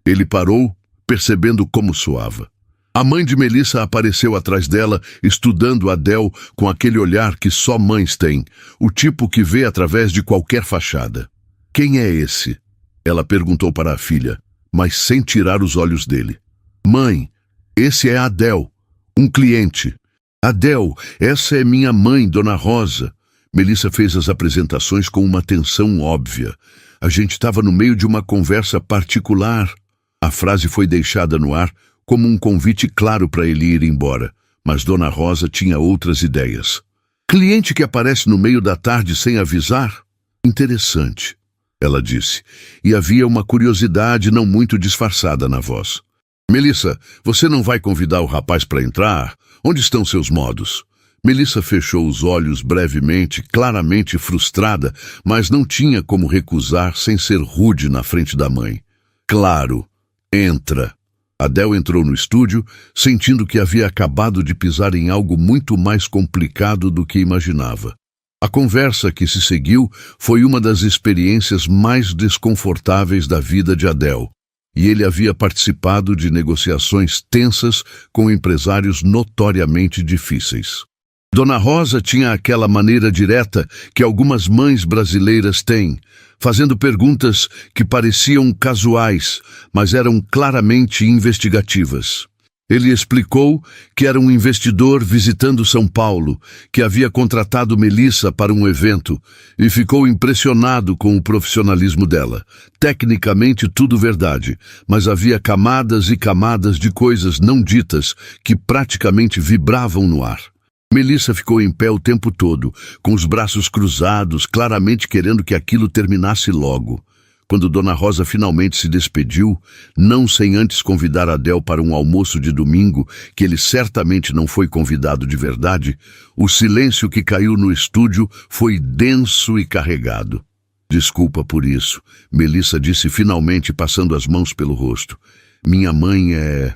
Ele parou, percebendo como soava. A mãe de Melissa apareceu atrás dela, estudando Adele com aquele olhar que só mães têm, o tipo que vê através de qualquer fachada. Quem é esse? Ela perguntou para a filha, mas sem tirar os olhos dele. Mãe, esse é Adele, um cliente. Adele, essa é minha mãe, Dona Rosa. Melissa fez as apresentações com uma tensão óbvia. A gente estava no meio de uma conversa particular. A frase foi deixada no ar como um convite claro para ele ir embora, mas Dona Rosa tinha outras ideias. Cliente que aparece no meio da tarde sem avisar? Interessante, ela disse, e havia uma curiosidade não muito disfarçada na voz. Melissa, você não vai convidar o rapaz para entrar? Onde estão seus modos? Melissa fechou os olhos brevemente, claramente frustrada, mas não tinha como recusar sem ser rude na frente da mãe. Claro, entra. Adele entrou no estúdio, sentindo que havia acabado de pisar em algo muito mais complicado do que imaginava. A conversa que se seguiu foi uma das experiências mais desconfortáveis da vida de Adele, e ele havia participado de negociações tensas com empresários notoriamente difíceis. Dona Rosa tinha aquela maneira direta que algumas mães brasileiras têm, fazendo perguntas que pareciam casuais, mas eram claramente investigativas. Ele explicou que era um investidor visitando São Paulo, que havia contratado Melissa para um evento, e ficou impressionado com o profissionalismo dela. Tecnicamente tudo verdade, mas havia camadas e camadas de coisas não ditas que praticamente vibravam no ar. Melissa ficou em pé o tempo todo, com os braços cruzados, claramente querendo que aquilo terminasse logo. Quando Dona Rosa finalmente se despediu, não sem antes convidar Adele para um almoço de domingo, que ele certamente não foi convidado de verdade, o silêncio que caiu no estúdio foi denso e carregado. Desculpa por isso, Melissa disse finalmente, passando as mãos pelo rosto. Minha mãe é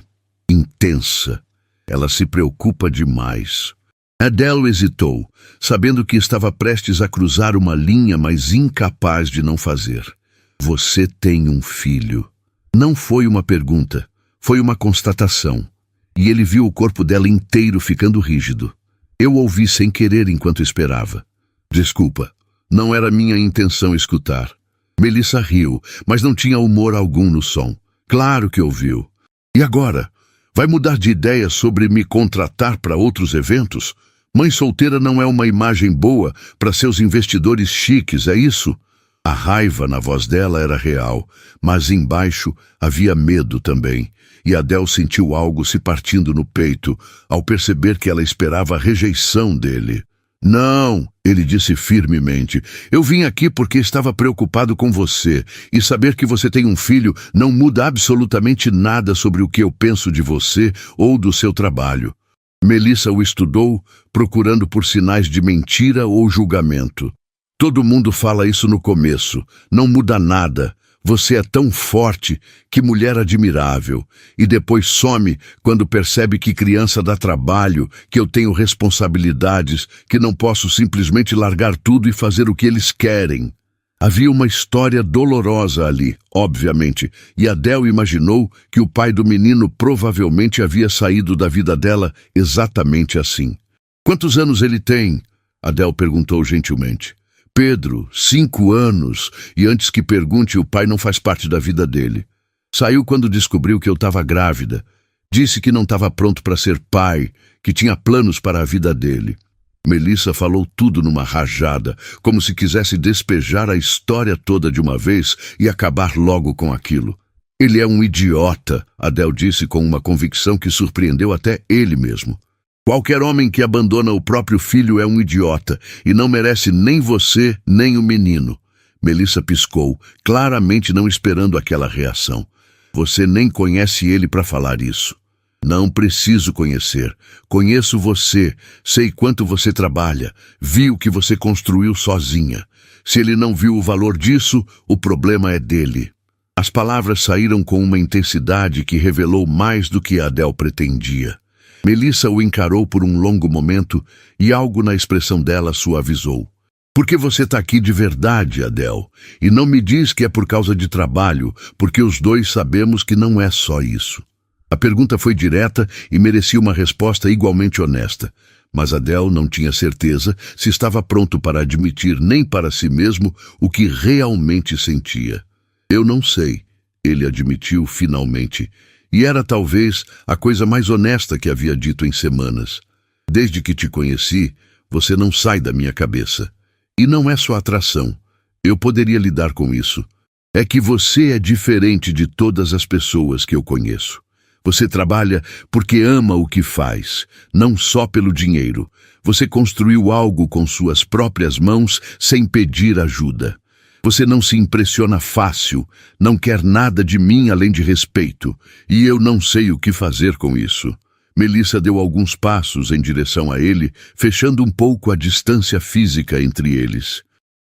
intensa. Ela se preocupa demais. Adele hesitou, sabendo que estava prestes a cruzar uma linha, mas incapaz de não fazer. Você tem um filho. Não foi uma pergunta, foi uma constatação. E ele viu o corpo dela inteiro ficando rígido. Eu ouvi sem querer enquanto esperava. Desculpa, não era minha intenção escutar. Melissa riu, mas não tinha humor algum no som. Claro que ouviu. E agora? Vai mudar de ideia sobre me contratar para outros eventos? Mãe solteira não é uma imagem boa para seus investidores chiques, é isso? A raiva na voz dela era real, mas embaixo havia medo também, e Adele sentiu algo se partindo no peito ao perceber que ela esperava a rejeição dele. Não, ele disse firmemente, eu vim aqui porque estava preocupado com você, e saber que você tem um filho não muda absolutamente nada sobre o que eu penso de você ou do seu trabalho. Melissa o estudou, procurando por sinais de mentira ou julgamento. Todo mundo fala isso no começo. Não muda nada. Você é tão forte, que mulher admirável. E depois some quando percebe que criança dá trabalho, que eu tenho responsabilidades, que não posso simplesmente largar tudo e fazer o que eles querem. Havia uma história dolorosa ali, obviamente, e Adele imaginou que o pai do menino provavelmente havia saído da vida dela exatamente assim. Quantos anos ele tem? Adele perguntou gentilmente. Pedro, 5 anos, e antes que pergunte, o pai não faz parte da vida dele. Saiu quando descobriu que eu estava grávida. Disse que não estava pronto para ser pai, que tinha planos para a vida dele. Melissa falou tudo numa rajada, como se quisesse despejar a história toda de uma vez e acabar logo com aquilo. Ele é um idiota, Adele disse com uma convicção que surpreendeu até ele mesmo. Qualquer homem que abandona o próprio filho é um idiota e não merece nem você, nem o menino. Melissa piscou, claramente não esperando aquela reação. Você nem conhece ele para falar isso. Não preciso conhecer. Conheço você, sei quanto você trabalha, vi o que você construiu sozinha. Se ele não viu o valor disso, o problema é dele. As palavras saíram com uma intensidade que revelou mais do que Adele pretendia. Melissa o encarou por um longo momento e algo na expressão dela suavizou. Por que você está aqui de verdade, Adele? E não me diz que é por causa de trabalho, porque os dois sabemos que não é só isso. A pergunta foi direta e merecia uma resposta igualmente honesta, mas Adele não tinha certeza se estava pronto para admitir nem para si mesmo o que realmente sentia. Eu não sei, ele admitiu finalmente. E era talvez a coisa mais honesta que havia dito em semanas. Desde que te conheci, você não sai da minha cabeça. E não é só atração. Eu poderia lidar com isso. É que você é diferente de todas as pessoas que eu conheço. Você trabalha porque ama o que faz, não só pelo dinheiro. Você construiu algo com suas próprias mãos sem pedir ajuda. Você não se impressiona fácil, não quer nada de mim além de respeito, e eu não sei o que fazer com isso. Melissa deu alguns passos em direção a ele, fechando um pouco a distância física entre eles.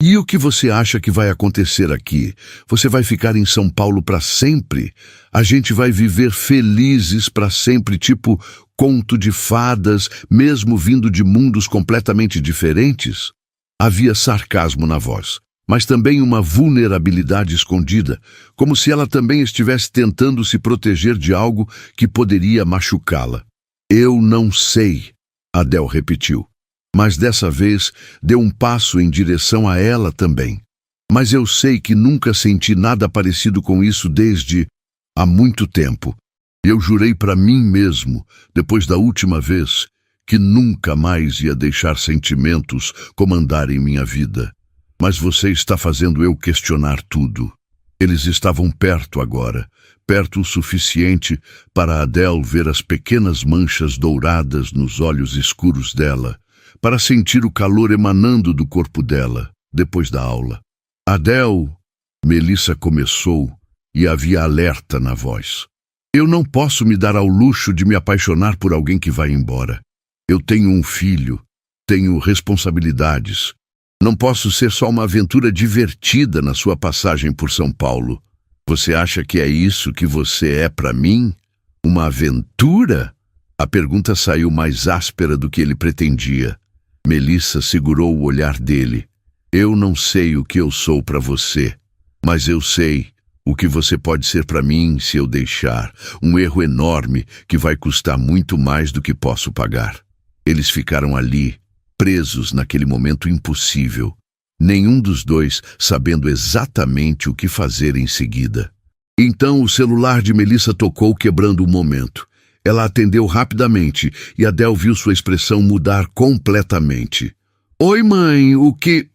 E o que você acha que vai acontecer aqui? Você vai ficar em São Paulo para sempre? A gente vai viver felizes para sempre, tipo conto de fadas, mesmo vindo de mundos completamente diferentes? Havia sarcasmo na voz, mas também uma vulnerabilidade escondida, como se ela também estivesse tentando se proteger de algo que poderia machucá-la. Eu não sei, Adele repetiu. Mas dessa vez deu um passo em direção a ela também. Mas eu sei que nunca senti nada parecido com isso desde há muito tempo. Eu jurei para mim mesmo, depois da última vez, que nunca mais ia deixar sentimentos comandarem minha vida. Mas você está fazendo eu questionar tudo. Eles estavam perto agora, perto o suficiente para Adele ver as pequenas manchas douradas nos olhos escuros dela, para sentir o calor emanando do corpo dela, depois da aula. Adele, Melissa começou, e havia alerta na voz. Eu não posso me dar ao luxo de me apaixonar por alguém que vai embora. Eu tenho um filho, tenho responsabilidades. Não posso ser só uma aventura divertida na sua passagem por São Paulo. Você acha que é isso que você é para mim? Uma aventura? A pergunta saiu mais áspera do que ele pretendia. Melissa segurou o olhar dele. Eu não sei o que eu sou para você, mas eu sei o que você pode ser para mim se eu deixar. Um erro enorme que vai custar muito mais do que posso pagar. Eles ficaram ali, presos naquele momento impossível. Nenhum dos dois sabendo exatamente o que fazer em seguida. Então o celular de Melissa tocou, quebrando o momento. Ela atendeu rapidamente e Adele viu sua expressão mudar completamente. Oi, mãe, o quê?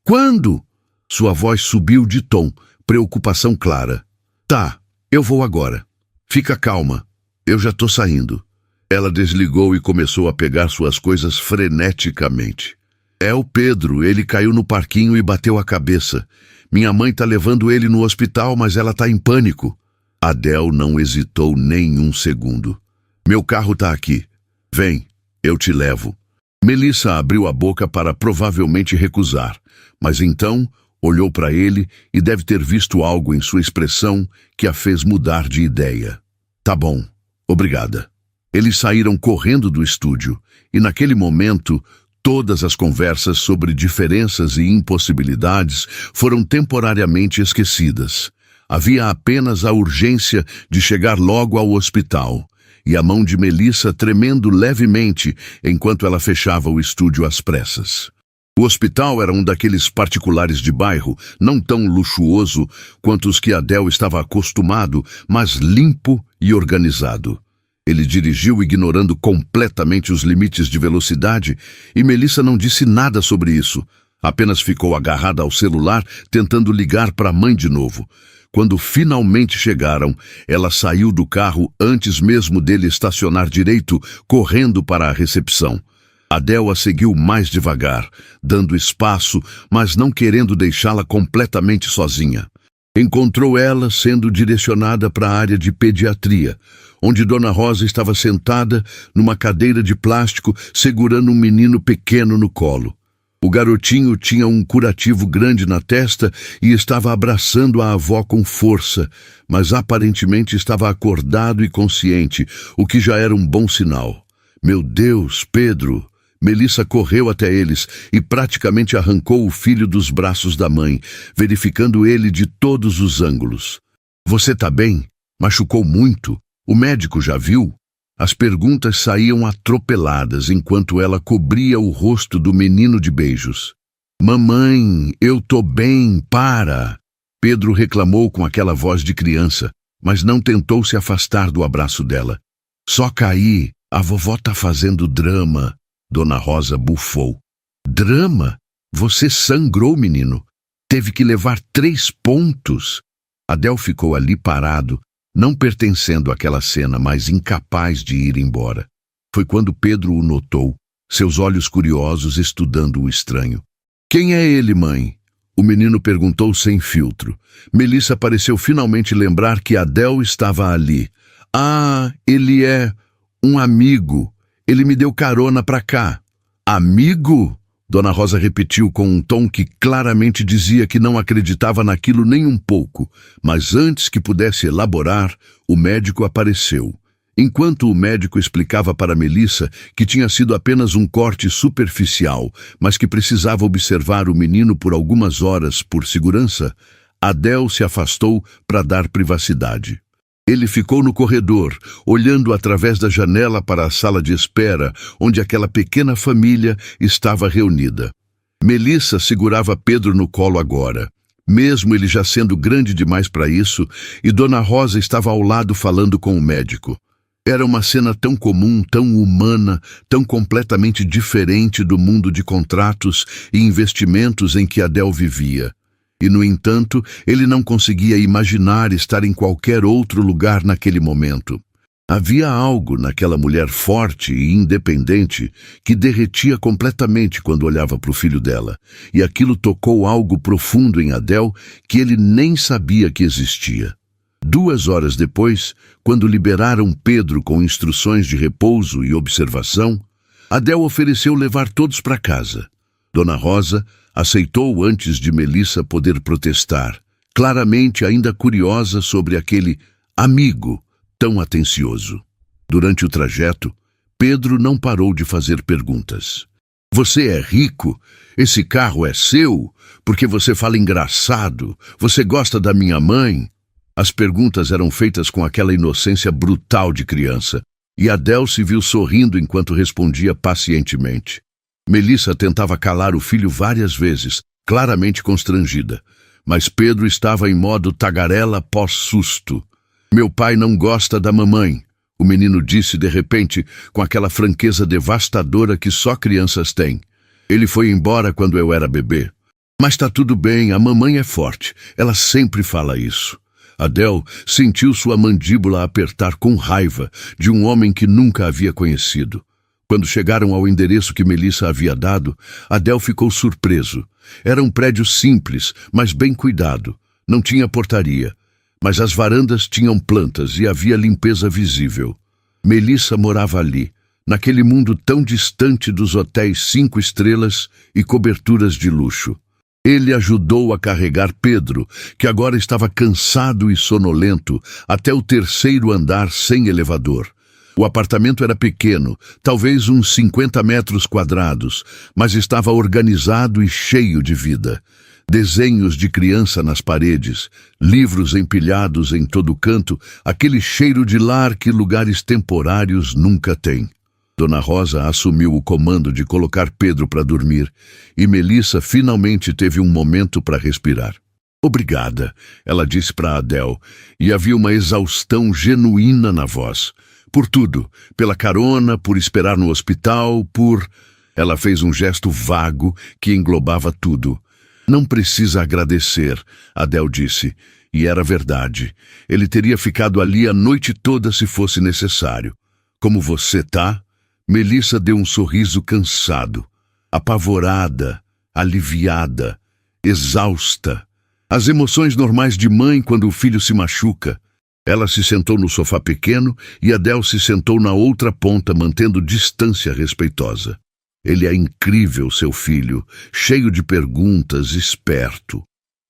Quando? Sua voz subiu de tom, preocupação clara. Tá, eu vou agora. Fica calma, eu já tô saindo. Ela desligou e começou a pegar suas coisas freneticamente. É o Pedro, ele caiu no parquinho e bateu a cabeça. Minha mãe tá levando ele no hospital, mas ela tá em pânico. Adele não hesitou nem um segundo. Meu carro tá aqui. Vem, eu te levo. Melissa abriu a boca para provavelmente recusar, mas então olhou para ele e deve ter visto algo em sua expressão que a fez mudar de ideia. Tá bom, obrigada. Eles saíram correndo do estúdio e naquele momento todas as conversas sobre diferenças e impossibilidades foram temporariamente esquecidas. Havia apenas a urgência de chegar logo ao hospital, e a mão de Melissa tremendo levemente enquanto ela fechava o estúdio às pressas. O hospital era um daqueles particulares de bairro, não tão luxuoso quanto os que Adele estava acostumado, mas limpo e organizado. Ele dirigiu ignorando completamente os limites de velocidade e Melissa não disse nada sobre isso. Apenas ficou agarrada ao celular, tentando ligar para a mãe de novo. Quando finalmente chegaram, ela saiu do carro antes mesmo dele estacionar direito, correndo para a recepção. Adele a seguiu mais devagar, dando espaço, mas não querendo deixá-la completamente sozinha. Encontrou ela sendo direcionada para a área de pediatria, onde Dona Rosa estava sentada numa cadeira de plástico, segurando um menino pequeno no colo. O garotinho tinha um curativo grande na testa e estava abraçando a avó com força, mas aparentemente estava acordado e consciente, o que já era um bom sinal. Meu Deus, Pedro! Melissa correu até eles e praticamente arrancou o filho dos braços da mãe, verificando ele de todos os ângulos. Você tá bem? Machucou muito? O médico já viu? As perguntas saíam atropeladas enquanto ela cobria o rosto do menino de beijos. Mamãe, eu tô bem, para! Pedro reclamou com aquela voz de criança, mas não tentou se afastar do abraço dela. Só caí, a vovó tá fazendo drama. Dona Rosa bufou. Drama? Você sangrou, menino. Teve que levar 3 pontos. Adele ficou ali parado, não pertencendo àquela cena, mas incapaz de ir embora. Foi quando Pedro o notou, seus olhos curiosos estudando o estranho. Quem é ele, mãe? O menino perguntou sem filtro. Melissa pareceu finalmente lembrar que Adele estava ali. Ah, ele é um amigo. Ele me deu carona pra cá. Amigo? Dona Rosa repetiu com um tom que claramente dizia que não acreditava naquilo nem um pouco, mas antes que pudesse elaborar, o médico apareceu. Enquanto o médico explicava para Melissa que tinha sido apenas um corte superficial, mas que precisava observar o menino por algumas horas por segurança, Adel se afastou para dar privacidade. Ele ficou no corredor, olhando através da janela para a sala de espera, onde aquela pequena família estava reunida. Melissa segurava Pedro no colo agora, mesmo ele já sendo grande demais para isso, e Dona Rosa estava ao lado falando com o médico. Era uma cena tão comum, tão humana, tão completamente diferente do mundo de contratos e investimentos em que Adel vivia. E, no entanto, ele não conseguia imaginar estar em qualquer outro lugar naquele momento. Havia algo naquela mulher forte e independente que derretia completamente quando olhava para o filho dela, e aquilo tocou algo profundo em Adel que ele nem sabia que existia. 2 horas depois, quando liberaram Pedro com instruções de repouso e observação, Adel ofereceu levar todos para casa. Dona Rosa aceitou antes de Melissa poder protestar, claramente ainda curiosa sobre aquele amigo tão atencioso. Durante o trajeto, Pedro não parou de fazer perguntas. Você é rico? Esse carro é seu? Porque você fala engraçado? Você gosta da minha mãe? As perguntas eram feitas com aquela inocência brutal de criança, e Adel se viu sorrindo enquanto respondia pacientemente. Melissa tentava calar o filho várias vezes, claramente constrangida, mas Pedro estava em modo tagarela pós-susto. Meu pai não gosta da mamãe, o menino disse de repente com aquela franqueza devastadora que só crianças têm. Ele foi embora quando eu era bebê. Mas tá tudo bem, a mamãe é forte, ela sempre fala isso. Adel sentiu sua mandíbula apertar com raiva de um homem que nunca havia conhecido. Quando chegaram ao endereço que Melissa havia dado, Adel ficou surpreso. Era um prédio simples, mas bem cuidado. Não tinha portaria, mas as varandas tinham plantas e havia limpeza visível. Melissa morava ali, naquele mundo tão distante dos hotéis 5 estrelas e coberturas de luxo. Ele ajudou a carregar Pedro, que agora estava cansado e sonolento, até o 3º andar sem elevador. O apartamento era pequeno, talvez uns 50 metros quadrados, mas estava organizado e cheio de vida. Desenhos de criança nas paredes, livros empilhados em todo canto, aquele cheiro de lar que lugares temporários nunca têm. Dona Rosa assumiu o comando de colocar Pedro para dormir, e Melissa finalmente teve um momento para respirar. Obrigada, ela disse para Adel, e havia uma exaustão genuína na voz. Por tudo, pela carona, por esperar no hospital, por... Ela fez um gesto vago que englobava tudo. Não precisa agradecer, Adel disse, e era verdade. Ele teria ficado ali a noite toda se fosse necessário. Como você tá? Melissa deu um sorriso cansado, apavorada, aliviada, exausta. As emoções normais de mãe quando o filho se machuca. Ela se sentou no sofá pequeno e Adel se sentou na outra ponta, mantendo distância respeitosa. Ele é incrível, seu filho, cheio de perguntas, esperto.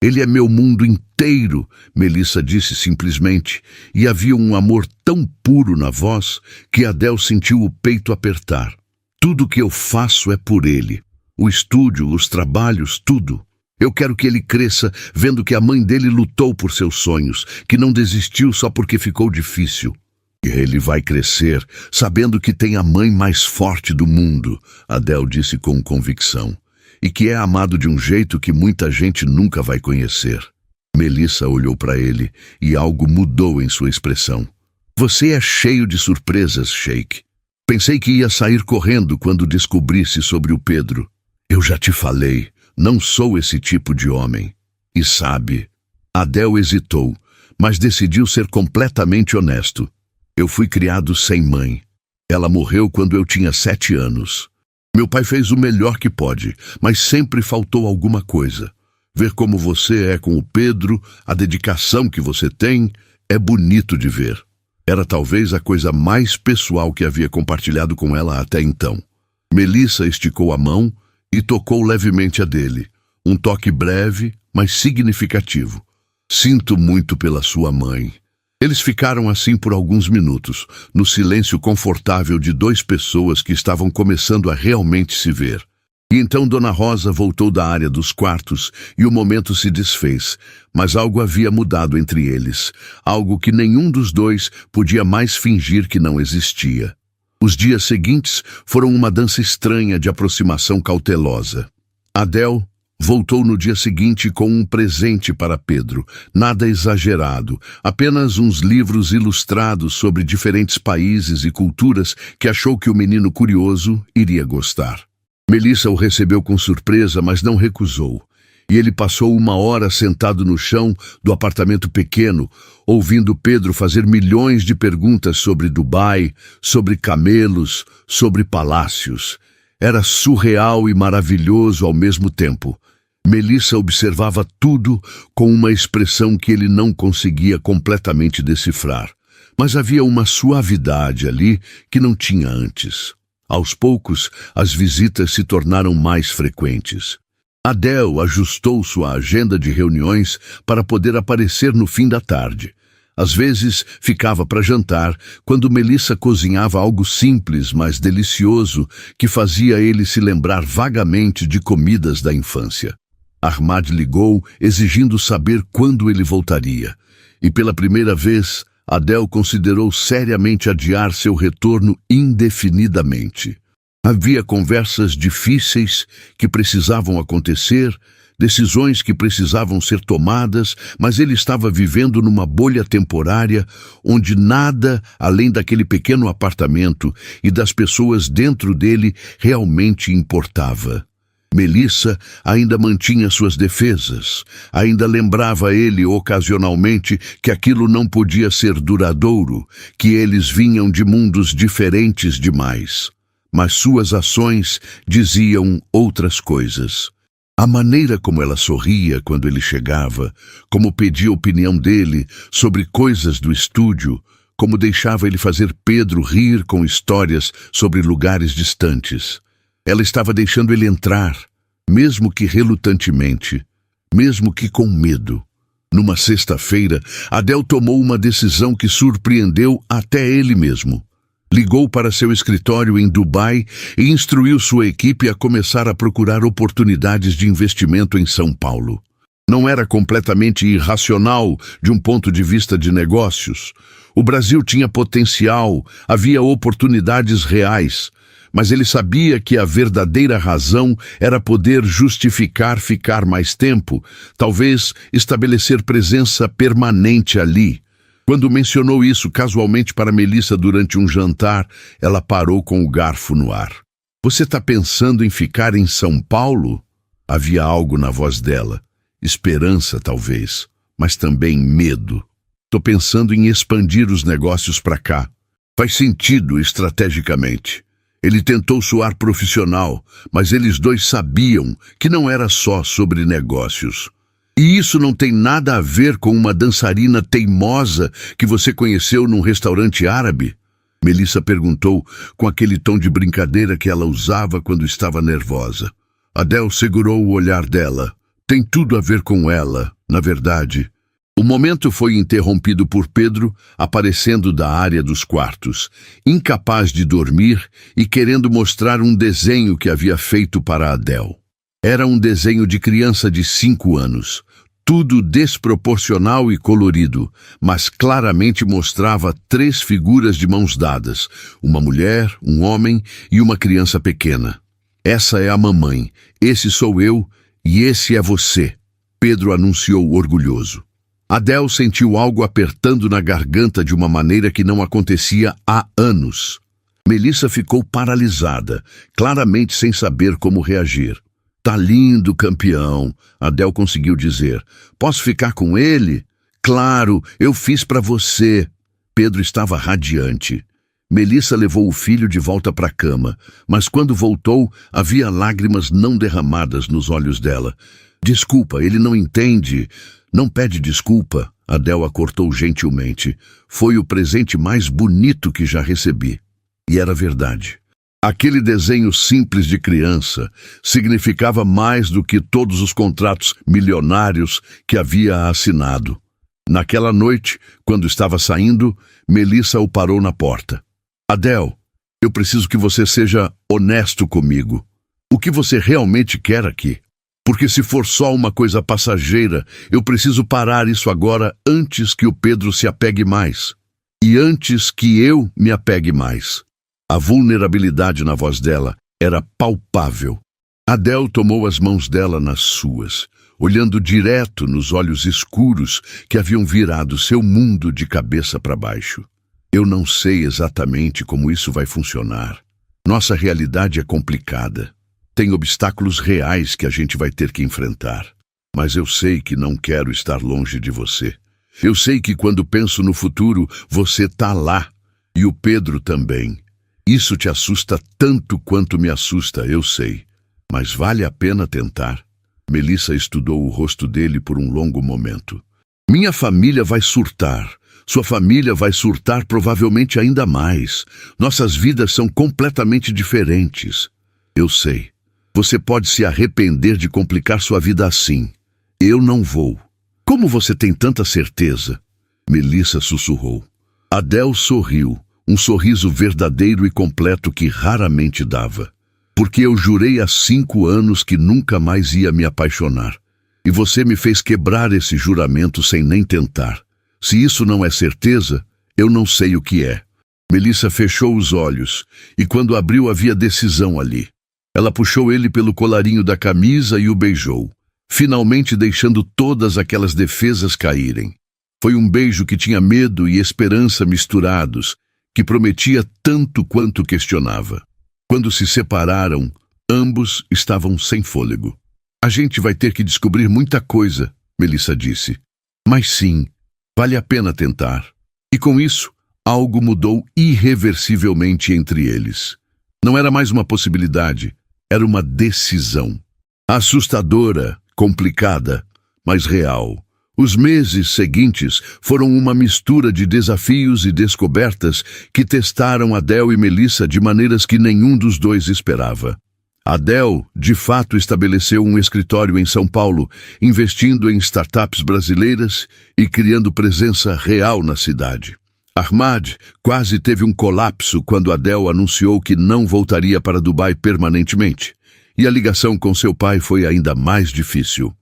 Ele é meu mundo inteiro, Melissa disse simplesmente, e havia um amor tão puro na voz que Adel sentiu o peito apertar. Tudo que eu faço é por ele. O estúdio, os trabalhos, tudo. Eu quero que ele cresça vendo que a mãe dele lutou por seus sonhos, que não desistiu só porque ficou difícil. E ele vai crescer sabendo que tem a mãe mais forte do mundo, Adel disse com convicção, e que é amado de um jeito que muita gente nunca vai conhecer. Melissa olhou para ele e algo mudou em sua expressão. Você é cheio de surpresas, Sheik. Pensei que ia sair correndo quando descobrisse sobre o Pedro. Eu já te falei. Não sou esse tipo de homem. E sabe, Adel hesitou, mas decidiu ser completamente honesto. Eu fui criado sem mãe. Ela morreu quando eu tinha 7 anos. Meu pai fez o melhor que pode, mas sempre faltou alguma coisa. Ver como você é com o Pedro, a dedicação que você tem, é bonito de ver. Era talvez a coisa mais pessoal que havia compartilhado com ela até então. Melissa esticou a mão e tocou levemente a dele. Um toque breve, mas significativo. Sinto muito pela sua mãe. Eles ficaram assim por alguns minutos, no silêncio confortável de duas pessoas que estavam começando a realmente se ver. E então Dona Rosa voltou da área dos quartos e o momento se desfez, mas algo havia mudado entre eles, algo que nenhum dos dois podia mais fingir que não existia. Os dias seguintes foram uma dança estranha de aproximação cautelosa. Adele voltou no dia seguinte com um presente para Pedro, nada exagerado, apenas uns livros ilustrados sobre diferentes países e culturas que achou que o menino curioso iria gostar. Melissa o recebeu com surpresa, mas não recusou. E ele passou 1 hora sentado no chão do apartamento pequeno, ouvindo Pedro fazer milhões de perguntas sobre Dubai, sobre camelos, sobre palácios. Era surreal e maravilhoso ao mesmo tempo. Melissa observava tudo com uma expressão que ele não conseguia completamente decifrar. Mas havia uma suavidade ali que não tinha antes. Aos poucos, as visitas se tornaram mais frequentes. Adele ajustou sua agenda de reuniões para poder aparecer no fim da tarde. Às vezes, ficava para jantar, quando Melissa cozinhava algo simples, mas delicioso, que fazia ele se lembrar vagamente de comidas da infância. Ahmad ligou, exigindo saber quando ele voltaria. E pela primeira vez, Adele considerou seriamente adiar seu retorno indefinidamente. Havia conversas difíceis que precisavam acontecer, decisões que precisavam ser tomadas, mas ele estava vivendo numa bolha temporária onde nada, além daquele pequeno apartamento e das pessoas dentro dele, realmente importava. Melissa ainda mantinha suas defesas, ainda lembrava ele ocasionalmente que aquilo não podia ser duradouro, que eles vinham de mundos diferentes demais. Mas suas ações diziam outras coisas. A maneira como ela sorria quando ele chegava, como pedia a opinião dele sobre coisas do estúdio, como deixava ele fazer Pedro rir com histórias sobre lugares distantes. Ela estava deixando ele entrar, mesmo que relutantemente, mesmo que com medo. Numa sexta-feira, Adele tomou uma decisão que surpreendeu até ele mesmo. Ligou para seu escritório em Dubai e instruiu sua equipe a começar a procurar oportunidades de investimento em São Paulo. Não era completamente irracional de um ponto de vista de negócios. O Brasil tinha potencial, havia oportunidades reais, mas ele sabia que a verdadeira razão era poder justificar ficar mais tempo, talvez estabelecer presença permanente ali. Quando mencionou isso casualmente para Melissa durante um jantar, ela parou com o garfo no ar. Você está pensando em ficar em São Paulo? Havia algo na voz dela. Esperança, talvez, mas também medo. Estou pensando em expandir os negócios para cá. Faz sentido estrategicamente. Ele tentou soar profissional, mas eles dois sabiam que não era só sobre negócios. E isso não tem nada a ver com uma dançarina teimosa que você conheceu num restaurante árabe? Melissa perguntou com aquele tom de brincadeira que ela usava quando estava nervosa. Adele segurou o olhar dela. Tem tudo a ver com ela, na verdade. O momento foi interrompido por Pedro, aparecendo da área dos quartos, incapaz de dormir e querendo mostrar um desenho que havia feito para Adele. Era um desenho de criança de 5 anos. Tudo desproporcional e colorido, mas claramente mostrava 3 figuras de mãos dadas, uma mulher, um homem e uma criança pequena. Essa é a mamãe, esse sou eu e esse é você, Pedro anunciou orgulhoso. Adele sentiu algo apertando na garganta de uma maneira que não acontecia há anos. Melissa ficou paralisada, claramente sem saber como reagir. Tá lindo, campeão, Adele conseguiu dizer. Posso ficar com ele? Claro, eu fiz para você. Pedro estava radiante. Melissa levou o filho de volta para a cama, mas quando voltou, havia lágrimas não derramadas nos olhos dela. Desculpa, ele não entende. Não pede desculpa, Adele a cortou gentilmente. Foi o presente mais bonito que já recebi. E era verdade. Aquele desenho simples de criança significava mais do que todos os contratos milionários que havia assinado. Naquela noite, quando estava saindo, Melissa o parou na porta. Adele, eu preciso que você seja honesto comigo. O que você realmente quer aqui? Porque se for só uma coisa passageira, eu preciso parar isso agora antes que o Pedro se apegue mais. E antes que eu me apegue mais. A vulnerabilidade na voz dela era palpável. Adele tomou as mãos dela nas suas, olhando direto nos olhos escuros que haviam virado seu mundo de cabeça para baixo. Eu não sei exatamente como isso vai funcionar. Nossa realidade é complicada. Tem obstáculos reais que a gente vai ter que enfrentar. Mas eu sei que não quero estar longe de você. Eu sei que quando penso no futuro, você tá lá. E o Pedro também. Isso te assusta tanto quanto me assusta, eu sei. Mas vale a pena tentar. Melissa estudou o rosto dele por um longo momento. Minha família vai surtar. Sua família vai surtar provavelmente ainda mais. Nossas vidas são completamente diferentes. Eu sei. Você pode se arrepender de complicar sua vida assim. Eu não vou. Como você tem tanta certeza? Melissa sussurrou. Adele sorriu. Um sorriso verdadeiro e completo que raramente dava. Porque eu jurei há 5 anos que nunca mais ia me apaixonar. E você me fez quebrar esse juramento sem nem tentar. Se isso não é certeza, eu não sei o que é. Melissa fechou os olhos, e quando abriu havia decisão ali. Ela puxou ele pelo colarinho da camisa e o beijou, finalmente deixando todas aquelas defesas caírem. Foi um beijo que tinha medo e esperança misturados, que prometia tanto quanto questionava. Quando se separaram, ambos estavam sem fôlego. A gente vai ter que descobrir muita coisa, Melissa disse. Mas sim, vale a pena tentar. E com isso, algo mudou irreversivelmente entre eles. Não era mais uma possibilidade, era uma decisão. Assustadora, complicada, mas real. Os meses seguintes foram uma mistura de desafios e descobertas que testaram Adele e Melissa de maneiras que nenhum dos dois esperava. Adele, de fato, estabeleceu um escritório em São Paulo, investindo em startups brasileiras e criando presença real na cidade. Ahmad quase teve um colapso quando Adele anunciou que não voltaria para Dubai permanentemente, e a ligação com seu pai foi ainda mais difícil.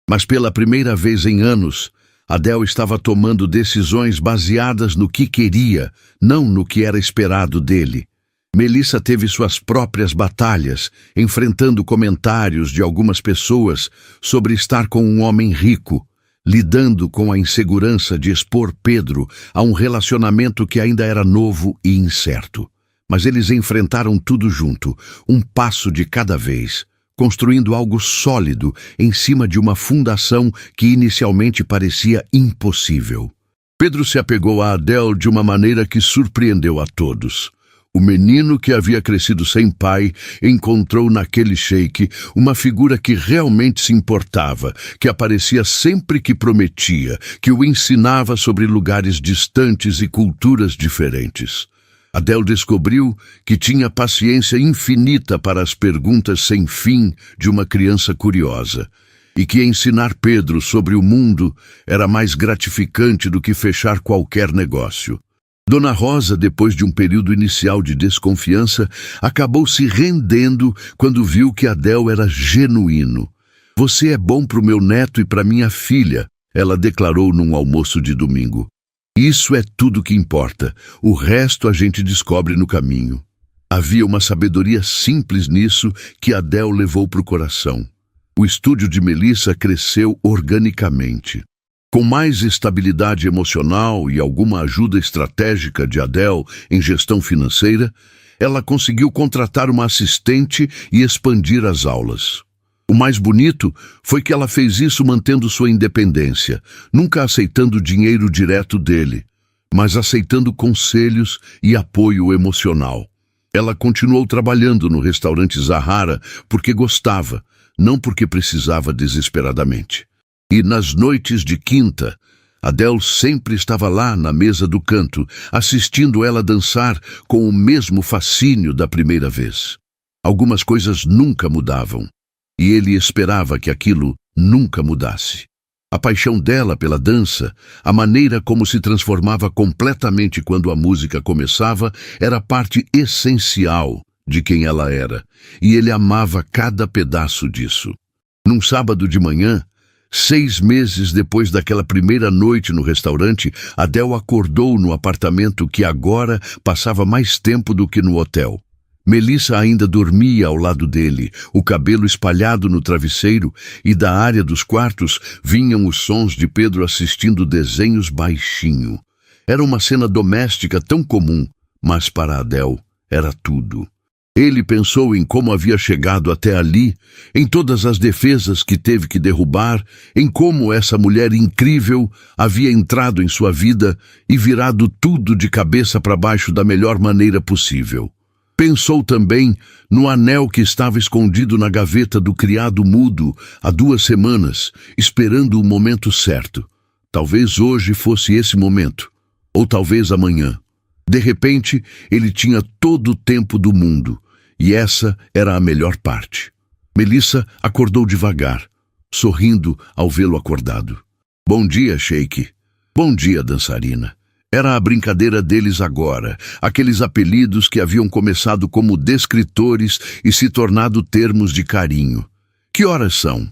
Mas pela primeira vez em anos, Adele estava tomando decisões baseadas no que queria, não no que era esperado dele. Melissa teve suas próprias batalhas, enfrentando comentários de algumas pessoas sobre estar com um homem rico, lidando com a insegurança de expor Pedro a um relacionamento que ainda era novo e incerto. Mas eles enfrentaram tudo junto, um passo de cada vez, construindo algo sólido em cima de uma fundação que inicialmente parecia impossível. Pedro se apegou a Adele de uma maneira que surpreendeu a todos. O menino que havia crescido sem pai encontrou naquele sheik uma figura que realmente se importava, que aparecia sempre que prometia, que o ensinava sobre lugares distantes e culturas diferentes. Adele descobriu que tinha paciência infinita para as perguntas sem fim de uma criança curiosa, e que ensinar Pedro sobre o mundo era mais gratificante do que fechar qualquer negócio. Dona Rosa, depois de um período inicial de desconfiança, acabou se rendendo quando viu que Adele era genuíno. "Você é bom para o meu neto e para minha filha", ela declarou num almoço de domingo. "Isso é tudo que importa, o resto a gente descobre no caminho." Havia uma sabedoria simples nisso que Adele levou para o coração. O estúdio de Melissa cresceu organicamente. Com mais estabilidade emocional e alguma ajuda estratégica de Adele em gestão financeira, ela conseguiu contratar uma assistente e expandir as aulas. O mais bonito foi que ela fez isso mantendo sua independência, nunca aceitando dinheiro direto dele, mas aceitando conselhos e apoio emocional. Ela continuou trabalhando no restaurante Zahara porque gostava, não porque precisava desesperadamente. E nas noites de quinta, Adele sempre estava lá na mesa do canto, assistindo ela dançar com o mesmo fascínio da primeira vez. Algumas coisas nunca mudavam, e ele esperava que aquilo nunca mudasse. A paixão dela pela dança, a maneira como se transformava completamente quando a música começava, era parte essencial de quem ela era, e ele amava cada pedaço disso. Num sábado de manhã, 6 meses depois daquela primeira noite no restaurante, Adele acordou no apartamento que agora passava mais tempo do que no hotel. Melissa ainda dormia ao lado dele, o cabelo espalhado no travesseiro, e da área dos quartos vinham os sons de Pedro assistindo desenhos baixinho. Era uma cena doméstica tão comum, mas para Adele era tudo. Ele pensou em como havia chegado até ali, em todas as defesas que teve que derrubar, em como essa mulher incrível havia entrado em sua vida e virado tudo de cabeça para baixo da melhor maneira possível. Pensou também no anel que estava escondido na gaveta do criado mudo há 2 semanas, esperando o momento certo. Talvez hoje fosse esse momento, ou talvez amanhã. De repente, ele tinha todo o tempo do mundo, e essa era a melhor parte. Melissa acordou devagar, sorrindo ao vê-lo acordado. Bom dia, Sheik. Bom dia, dançarina. Era a brincadeira deles agora, aqueles apelidos que haviam começado como descritores e se tornado termos de carinho. Que horas são?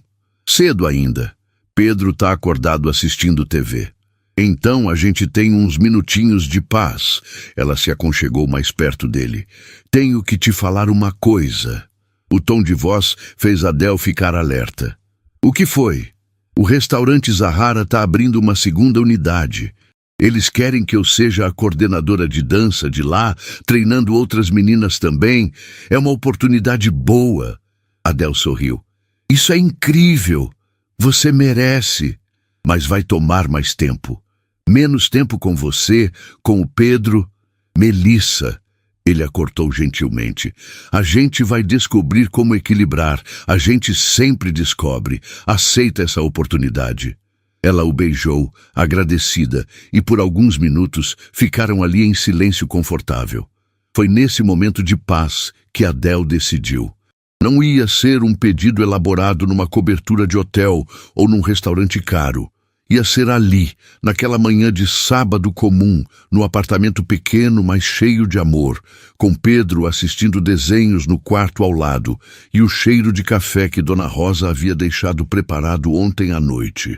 Cedo ainda. Pedro está acordado assistindo TV. Então a gente tem uns minutinhos de paz. Ela se aconchegou mais perto dele. Tenho que te falar uma coisa. O tom de voz fez Adele ficar alerta. O que foi? O restaurante Zahara está abrindo uma segunda unidade. Eles querem que eu seja a coordenadora de dança de lá, treinando outras meninas também. É uma oportunidade boa. Adele sorriu. Isso é incrível. Você merece. Mas vai tomar mais tempo. Menos tempo com você, com o Pedro. Melissa, ele a cortou gentilmente. A gente vai descobrir como equilibrar. A gente sempre descobre. Aceita essa oportunidade. Ela o beijou, agradecida, e por alguns minutos ficaram ali em silêncio confortável. Foi nesse momento de paz que Adele decidiu. Não ia ser um pedido elaborado numa cobertura de hotel ou num restaurante caro. Ia ser ali, naquela manhã de sábado comum, no apartamento pequeno, mas cheio de amor, com Pedro assistindo desenhos no quarto ao lado e o cheiro de café que Dona Rosa havia deixado preparado ontem à noite.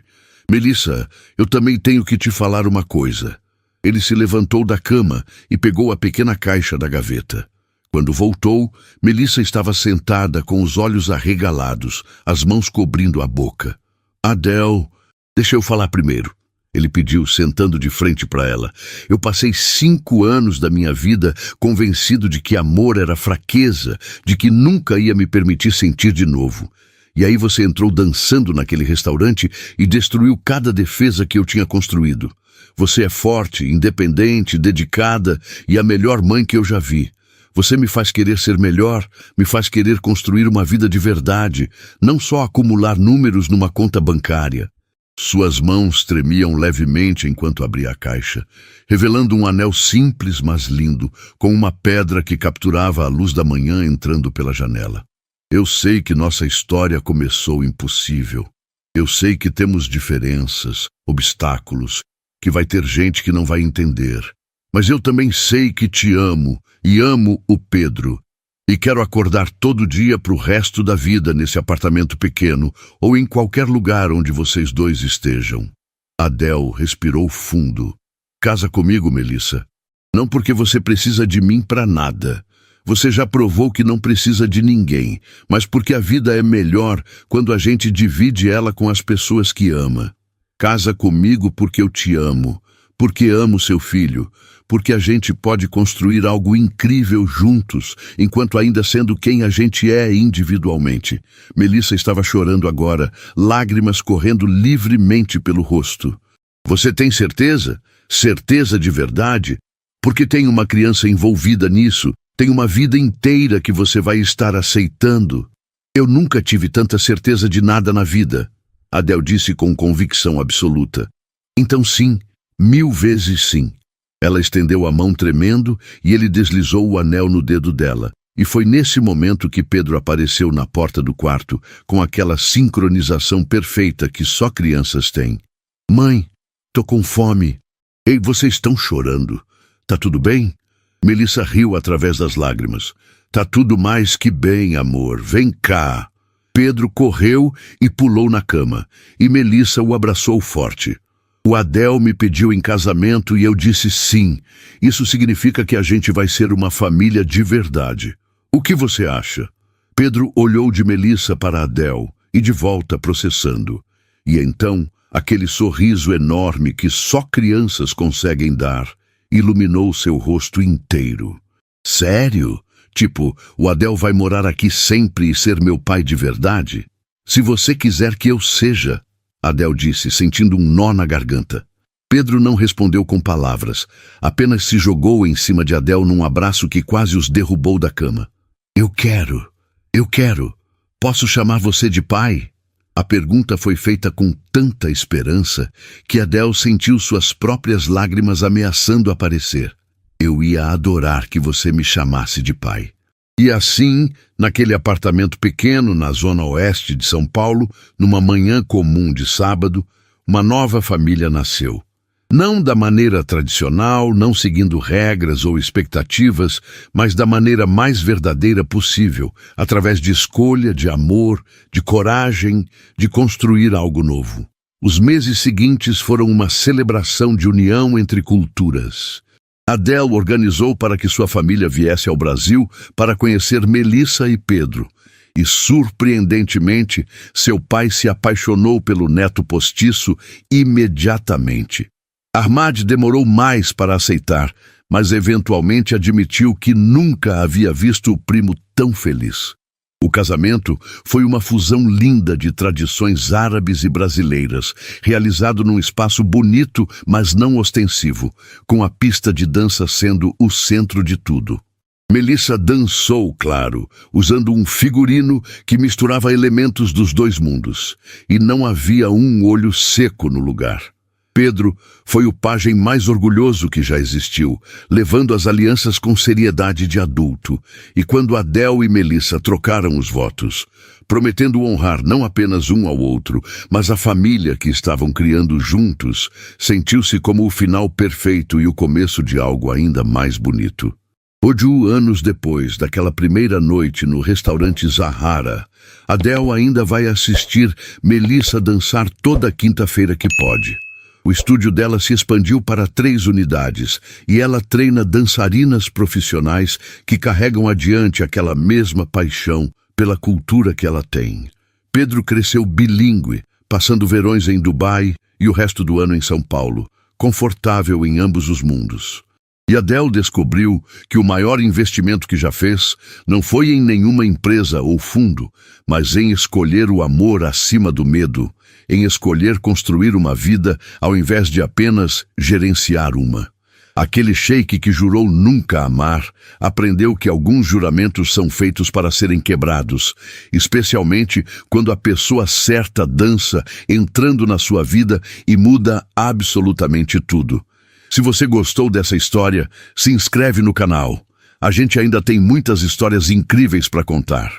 Melissa, eu também tenho que te falar uma coisa. Ele se levantou da cama e pegou a pequena caixa da gaveta. Quando voltou, Melissa estava sentada com os olhos arregalados, as mãos cobrindo a boca. Adele... Deixa eu falar primeiro, ele pediu, sentando de frente para ela. Eu passei 5 anos da minha vida convencido de que amor era fraqueza, de que nunca ia me permitir sentir de novo. E aí você entrou dançando naquele restaurante e destruiu cada defesa que eu tinha construído. Você é forte, independente, dedicada e a melhor mãe que eu já vi. Você me faz querer ser melhor, me faz querer construir uma vida de verdade, não só acumular números numa conta bancária. Suas mãos tremiam levemente enquanto abria a caixa, revelando um anel simples, mas lindo, com uma pedra que capturava a luz da manhã entrando pela janela. Eu sei que nossa história começou impossível. Eu sei que temos diferenças, obstáculos, que vai ter gente que não vai entender. Mas eu também sei que te amo, e amo o Pedro. E quero acordar todo dia para o resto da vida nesse apartamento pequeno ou em qualquer lugar onde vocês dois estejam. Adele respirou fundo. Casa comigo, Melissa. Não porque você precisa de mim para nada. Você já provou que não precisa de ninguém, mas porque a vida é melhor quando a gente divide ela com as pessoas que ama. Casa comigo porque eu te amo, porque amo seu filho, porque a gente pode construir algo incrível juntos, enquanto ainda sendo quem a gente é individualmente. Melissa estava chorando agora, lágrimas correndo livremente pelo rosto. Você tem certeza? Certeza de verdade? Porque tem uma criança envolvida nisso, tem uma vida inteira que você vai estar aceitando. Eu nunca tive tanta certeza de nada na vida, Adele disse com convicção absoluta. Então sim, 1000 vezes sim. Ela estendeu a mão tremendo e ele deslizou o anel no dedo dela. E foi nesse momento que Pedro apareceu na porta do quarto, com aquela sincronização perfeita que só crianças têm. Mãe, tô com fome. Ei, vocês estão chorando. Tá tudo bem? Melissa riu através das lágrimas. Tá tudo mais que bem, amor. Vem cá. Pedro correu e pulou na cama, e Melissa o abraçou forte. O Adel me pediu em casamento e eu disse sim. Isso significa que a gente vai ser uma família de verdade. O que você acha? Pedro olhou de Melissa para Adel e de volta processando. E então, aquele sorriso enorme que só crianças conseguem dar, iluminou seu rosto inteiro. Sério? Tipo, o Adel vai morar aqui sempre e ser meu pai de verdade? Se você quiser que eu seja, Adel disse, sentindo um nó na garganta. Pedro não respondeu com palavras, apenas se jogou em cima de Adel num abraço que quase os derrubou da cama. Eu quero. Posso chamar você de pai? A pergunta foi feita com tanta esperança que Adel sentiu suas próprias lágrimas ameaçando aparecer. Eu ia adorar que você me chamasse de pai. E assim, naquele apartamento pequeno na zona oeste de São Paulo, numa manhã comum de sábado, uma nova família nasceu. Não da maneira tradicional, não seguindo regras ou expectativas, mas da maneira mais verdadeira possível, através de escolha, de amor, de coragem, de construir algo novo. Os meses seguintes foram uma celebração de união entre culturas. Adel organizou para que sua família viesse ao Brasil para conhecer Melissa e Pedro. E, surpreendentemente, seu pai se apaixonou pelo neto postiço imediatamente. Ahmad demorou mais para aceitar, mas eventualmente admitiu que nunca havia visto o primo tão feliz. O casamento foi uma fusão linda de tradições árabes e brasileiras, realizado num espaço bonito, mas não ostensivo, com a pista de dança sendo o centro de tudo. Melissa dançou, claro, usando um figurino que misturava elementos dos dois mundos, e não havia um olho seco no lugar. Pedro foi o pajem mais orgulhoso que já existiu, levando as alianças com seriedade de adulto. E quando Adel e Melissa trocaram os votos, prometendo honrar não apenas um ao outro, mas a família que estavam criando juntos, sentiu-se como o final perfeito e o começo de algo ainda mais bonito. Hoje, anos depois daquela primeira noite no restaurante Zahara, Adel ainda vai assistir Melissa dançar toda quinta-feira que pode. O estúdio dela se expandiu para 3 unidades e ela treina dançarinas profissionais que carregam adiante aquela mesma paixão pela cultura que ela tem. Pedro cresceu bilíngue, passando verões em Dubai e o resto do ano em São Paulo, confortável em ambos os mundos. E Adel descobriu que o maior investimento que já fez não foi em nenhuma empresa ou fundo, mas em escolher o amor acima do medo, em escolher construir uma vida ao invés de apenas gerenciar uma. Aquele sheik que jurou nunca amar, aprendeu que alguns juramentos são feitos para serem quebrados, especialmente quando a pessoa certa dança entrando na sua vida e muda absolutamente tudo. Se você gostou dessa história, se inscreve no canal. A gente ainda tem muitas histórias incríveis para contar.